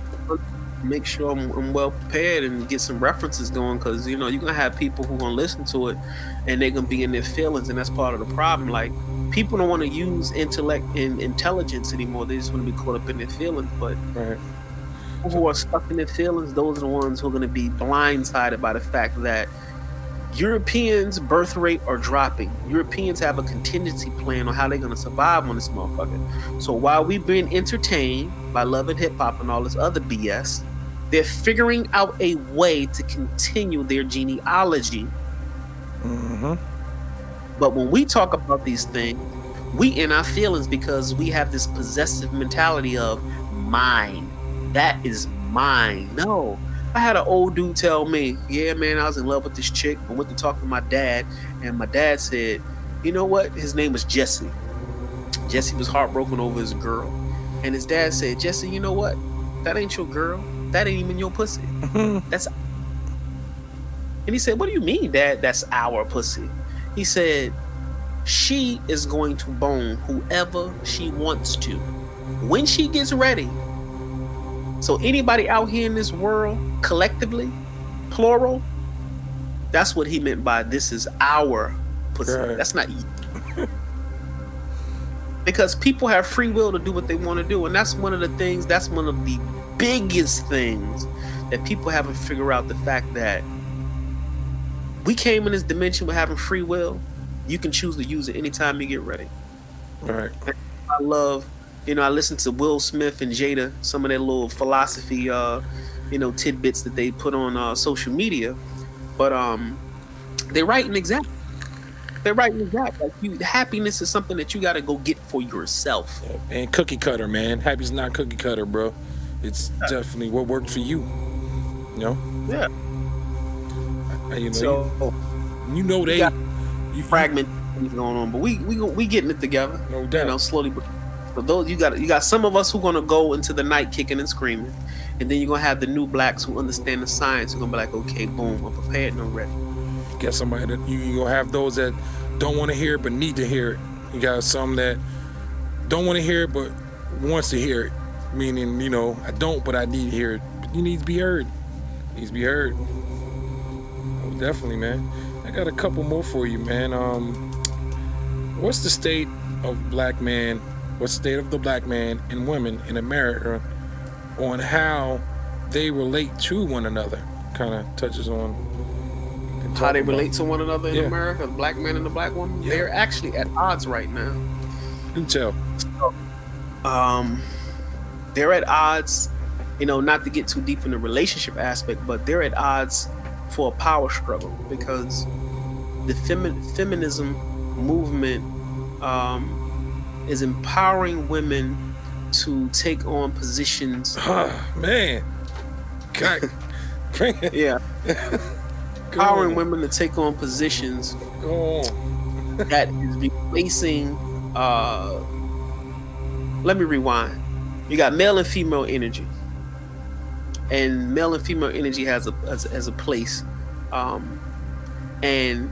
D: Make sure I'm well prepared and get some references going, because you're gonna have people who gonna listen to it and they're gonna be in their feelings, and that's part of the problem. Like, people don't want to use intellect and intelligence anymore. They just want to be caught up in their feelings. But
C: right.
D: People who are stuck in their feelings, those are the ones who are gonna be blindsided by the fact that Europeans' birth rate are dropping. Europeans have a contingency plan on how they're gonna survive on this motherfucker. So while we've been entertained by love and hip hop and all this other BS, they're figuring out a way to continue their genealogy.
C: Mm-hmm.
D: But when we talk about these things, we in our feelings because we have this possessive mentality of mine. That is mine. No. I had an old dude tell me, yeah, man, I was in love with this chick. I went to talk to my dad, and my dad said, you know what? His name was Jesse. Jesse was heartbroken over his girl. And his dad said, Jesse, you know what? That ain't your girl. That ain't even your pussy. That's. And he said, what do you mean, Dad? That's our pussy. He said, she is going to bone whoever she wants to when she gets ready. So anybody out here in this world, collectively, plural, that's what he meant by this is our pussy. Right. That's not you. Because people have free will to do what they want to do. And that's one of the biggest things that people haven't figured out, the fact that we came in this dimension with having free will. You can choose to use it anytime you get ready.
C: Right.
D: I love, I listen to Will Smith and Jada, some of their little philosophy, tidbits that they put on social media. But they're right and exact. Like, happiness is something that you got to go get for yourself.
C: Yeah, and cookie cutter, man. Happy's not cookie cutter, bro. It's definitely what worked for you.
D: Yeah.
C: They
D: fragment things going on, but we getting it together.
C: No doubt.
D: Slowly. But those you got some of us who gonna go into the night kicking and screaming, and then you're gonna have the new blacks who understand the science who gonna be like, okay, boom, I'm prepared and I'm ready.
C: Got somebody that you gonna have those that don't want to hear it but need to hear it. You got some that don't want to hear it but wants to hear it. Meaning, I don't, but I need to hear it. But you need to be heard. It needs to be heard. Oh, definitely, man. I got a couple more for you, man. What's the state of black man? What's the state of the black man and women in America on how they relate to one another? Kind of touches on
D: how they relate to one another in America. The black man and the black woman. Yeah. They're actually at odds right now.
C: Do tell.
D: They're at odds, not to get too deep in the relationship aspect, but they're at odds for a power struggle, because the feminism movement is empowering women to take on positions.
C: Man. God.
D: Yeah. Empowering women to take on positions that is replacing. Let me rewind. You got male and female energy, and male and female energy has a place, and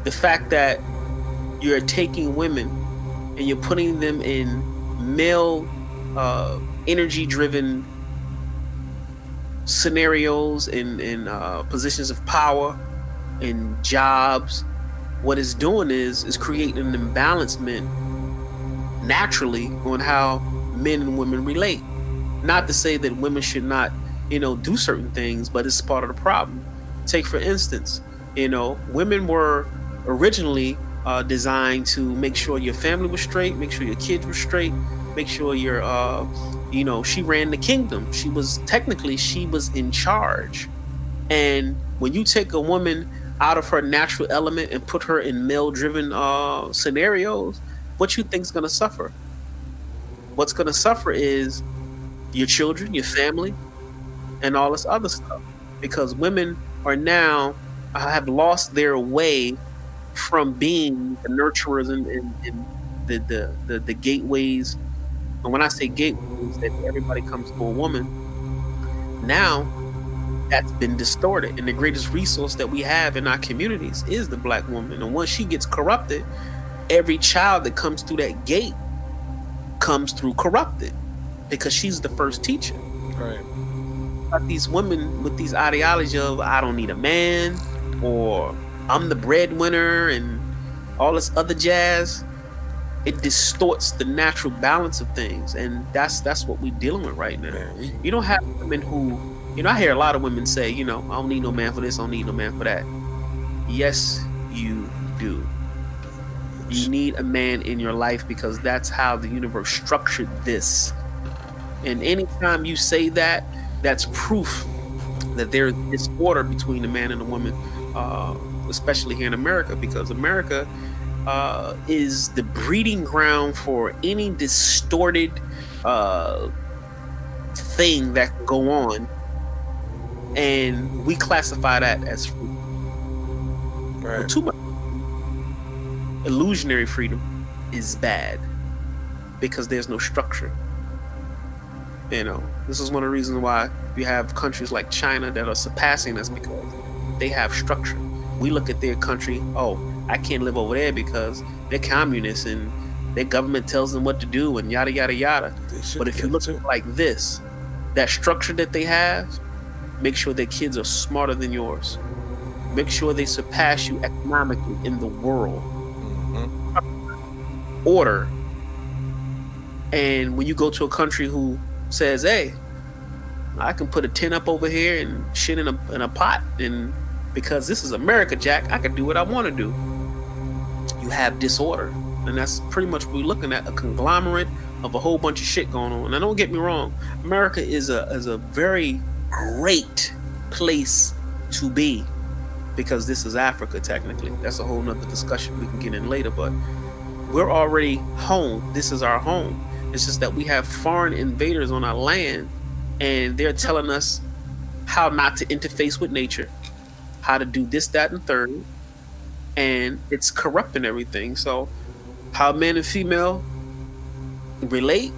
D: the fact that you're taking women and you're putting them in male energy driven scenarios, in positions of power, in jobs, what it's doing is creating an imbalancement naturally on how men and women relate. Not to say that women should not, do certain things, but it's part of the problem. Take for instance, women were originally designed to make sure your family was straight, make sure your kids were straight, make sure your, she ran the kingdom. She was in charge. And when you take a woman out of her natural element and put her in male-driven scenarios, what you think's going to suffer? What's going to suffer is your children, your family, and all this other stuff. Because women are now have lost their way from being the nurturers and the gateways. And when I say gateways, that everybody comes to a woman. Now that's been distorted, and the greatest resource that we have in our communities is the black woman. And once she gets corrupted, every child that comes through that gate comes through corrupted, because she's the first teacher.
C: Right.
D: But these women with these ideology of I don't need a man, or I'm the breadwinner, and all this other jazz, it distorts the natural balance of things, and that's what we're dealing with right now.
C: Man,
D: you don't have women who, I hear a lot of women say, I don't need no man for this, I don't need no man for that. Yes, you do. You need a man in your life, because that's how the universe structured this. And anytime you say that, that's proof that there's disorder between the man and the woman, especially here in America, because America is the breeding ground for any distorted thing that can go on, and we classify that as freedom.
C: right.
D: Too much illusionary freedom is bad, because there's no structure. This is one of the reasons why you have countries like China that are surpassing us, because they have structure. We look at their country, I can't live over there because they're communists and their government tells them what to do and yada yada yada. But if you look at it like this, that structure that they have, make sure their kids are smarter than yours. Make sure they surpass you economically in the world. Mm-hmm. Order. And when you go to a country who says, hey, I can put a tin up over here and shit in a pot, and because this is America, Jack, I can do what I want to do. You have disorder, and that's pretty much what we're looking at, a conglomerate of a whole bunch of shit going on. Now, don't get me wrong, America is a very great place to be, because this is Africa technically. That's a whole nother discussion we can get in later, but we're already home. This is our home. It's just that we have foreign invaders on our land, and they're telling us how not to interface with nature, how to do this, that, and third, and it's corrupting everything. So how men and female relate,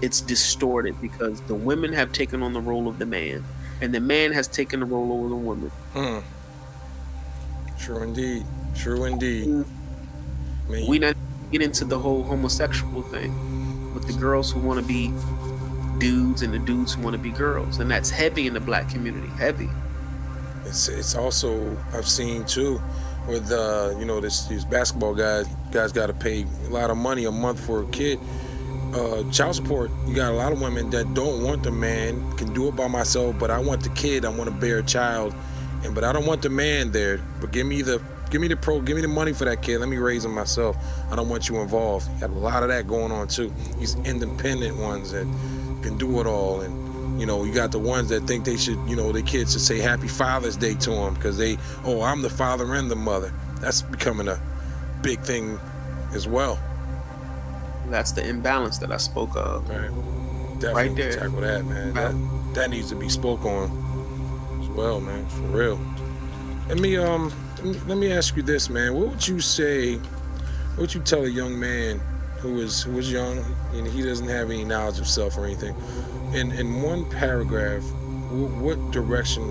D: it's distorted, because the women have taken on the role of the man, and the man has taken the role over the woman.
C: True indeed. True indeed. Man,
D: We not get into the whole homosexual thing with the girls who want to be dudes and the dudes who want to be girls, and that's heavy in the black community. Heavy.
C: It's also, I've seen too, with these basketball guys got to pay a lot of money a month for a kid. Child support. You got a lot of women that don't want the man, can do it by myself, but I want the kid. I want to bear a child, but I don't want the man there. But give me the money for that kid. Let me raise him myself. I don't want you involved. You got a lot of that going on too. These independent ones that can do it all, and you got the ones that think they should, their kids should say Happy Father's Day to them because I'm the father and the mother. That's becoming a big thing as well.
D: That's the imbalance that I spoke of.
C: Right. Definitely
D: Right there.
C: tackle that, man. That needs to be spoke on as well, man. For real. Let me ask you this, man. What would you tell a young man who is young and he doesn't have any knowledge of self or anything? In one paragraph, what direction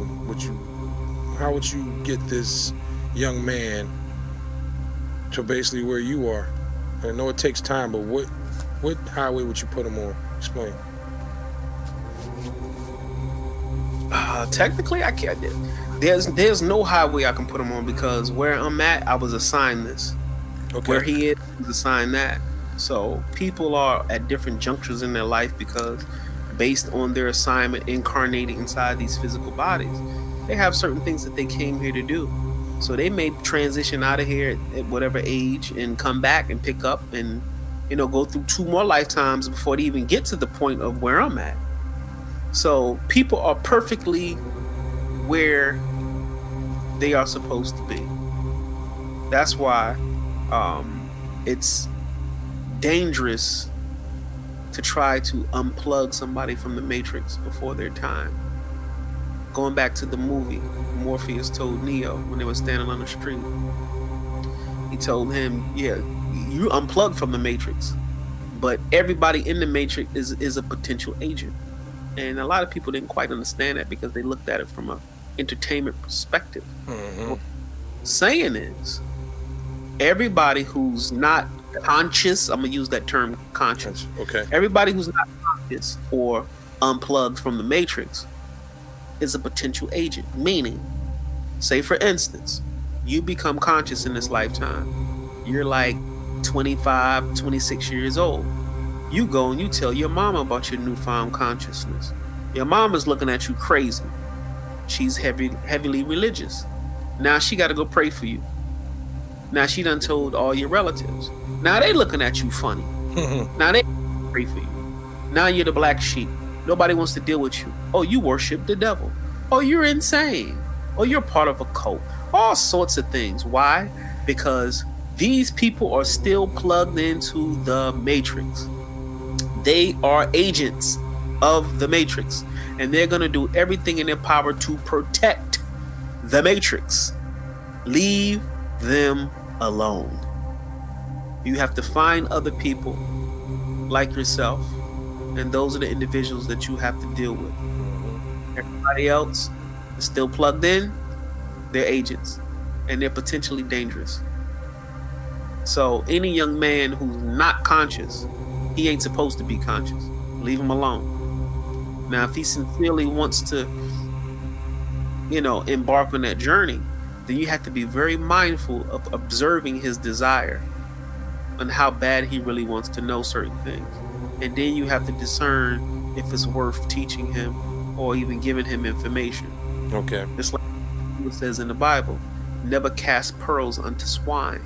C: how would you get this young man to basically where you are? I know it takes time, but what highway would you put him on? Explain.
D: Technically, I can't. There's no highway I can put him on because where I'm at, I was assigned this.
C: Okay.
D: Where he is, he's assigned that. So people are at different junctures in their life because based on their assignment incarnating inside these physical bodies, they have certain things that they came here to do. So they may transition out of here at whatever age and come back and pick up and, go through 2 more lifetimes before they even get to the point of where I'm at. So people are perfectly where they are supposed to be. That's why it's dangerous to try to unplug somebody from the Matrix before their time. Going back to the movie, Morpheus told Neo when they were standing on the street. He told him, yeah, you unplugged from the Matrix, but everybody in the Matrix is a potential agent. And a lot of people didn't quite understand that because they looked at it from an entertainment perspective.
C: Mm-hmm.
D: What I'm saying is, everybody who's not conscious, I'm going to use that term conscious.
C: Okay.
D: Everybody who's not conscious or unplugged from the Matrix is a potential agent. Meaning, say for instance, you become conscious in this lifetime. You're like 25, 26 years old. You go and you tell your mama about your newfound consciousness. Your mama's looking at you crazy. She's heavily religious. Now she got to go pray for you. Now she done told all your relatives. Now they looking at you funny. Now they pray for you. Now you're the black sheep. Nobody wants to deal with you. Oh, you worship the devil. Oh, you're insane. Oh, you're part of a cult. All sorts of things. Why? Because these people are still plugged into the Matrix. They are agents of the Matrix, and they're going to do everything in their power to protect the Matrix. Leave them alone. You have to find other people like yourself, and those are the individuals that you have to deal with. Everybody else is still plugged in. They're agents, and they're potentially dangerous. So any young man who's not conscious, he ain't supposed to be conscious. Leave him alone. Now, if he sincerely wants to, embark on that journey, then you have to be very mindful of observing his desire and how bad he really wants to know certain things. And then you have to discern if it's worth teaching him or even giving him information.
C: Okay.
D: Just like it says in the Bible, never cast pearls unto swine.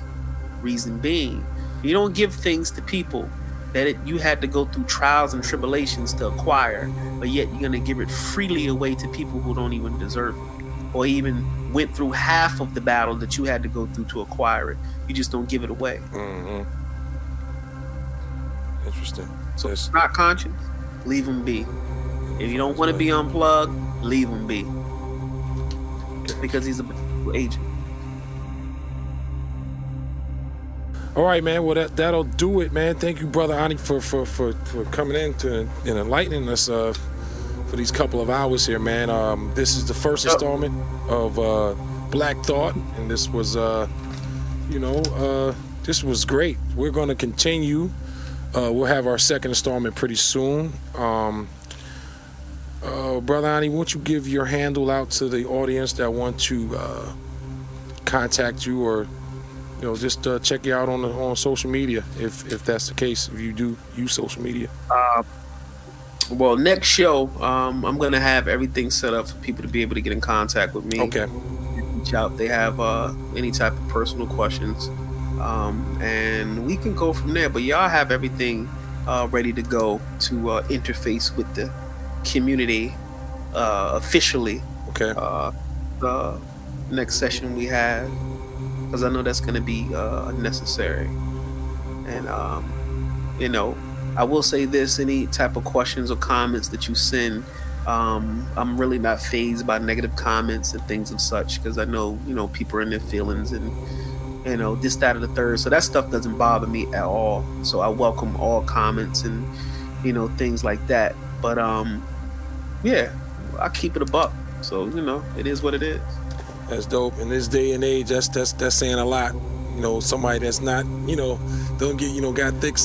D: Reason being, you don't give things to people that you had to go through trials and tribulations to acquire, but yet you're going to give it freely away to people who don't even deserve it, or even went through half of the battle that you had to go through to acquire it. You just don't give it away.
C: Mm-hmm. Interesting.
D: So if it's not conscious, leave them be. If you don't want to be unplugged, leave him be. Because he's a agent.
C: All right, man. Well, that'll do it, man. Thank you, Brother Ani, for coming in and enlightening us for these couple of hours here, man. This is the first installment of Black Thought, and this was, this was great. We're going to continue. We'll have our second installment pretty soon. Brother Ani, won't you give your handle out to the audience that want to contact you or just check you out on social media if that's the case, if you do use social media?
D: Well, next show, I'm going to have everything set up for people to be able to get in contact with me.
C: Okay.
D: Reach out if they have any type of personal questions. And we can go from there. But y'all have everything ready to go to interface with the community officially.
C: Okay.
D: The next session we have, because I know that's going to be necessary. And I will say this: any type of questions or comments that you send, I'm really not fazed by negative comments and things of such, because I know people are in their feelings and this, that, or the third. So that stuff doesn't bother me at all. So I welcome all comments and things like that. But yeah, I keep it a buck. So it is what it is.
C: That's dope. In this day and age, that's saying a lot. Somebody that's not don't get got thick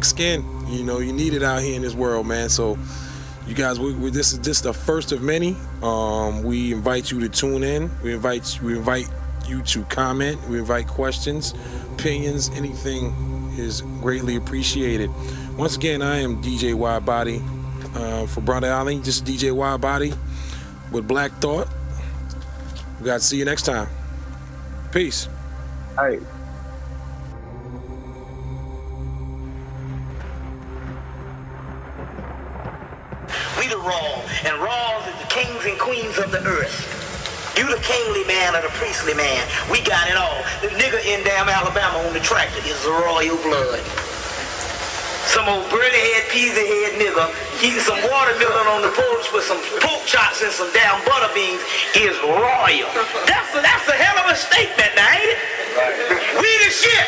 C: skin. You need it out here in this world, man. So You guys, this is just the first of many. We invite you to tune in. We invite you to comment. We invite questions, opinions, anything is greatly appreciated. Once again, I am DJ Wide Body for Brother Ali, just DJ Wide Body with Black Thought. We got to see you next time. Peace.
D: All right.
A: We the Raw, and Raws is the kings and queens of the earth. You the kingly man or the priestly man. We got it all. The nigga in damn Alabama on the tractor is the royal blood. Some old burly-head, peasy-head nigga eating some watermelon on the porch with some pork chops and some damn butter beans is royal. That's a hell of a statement now, ain't it? We the shit.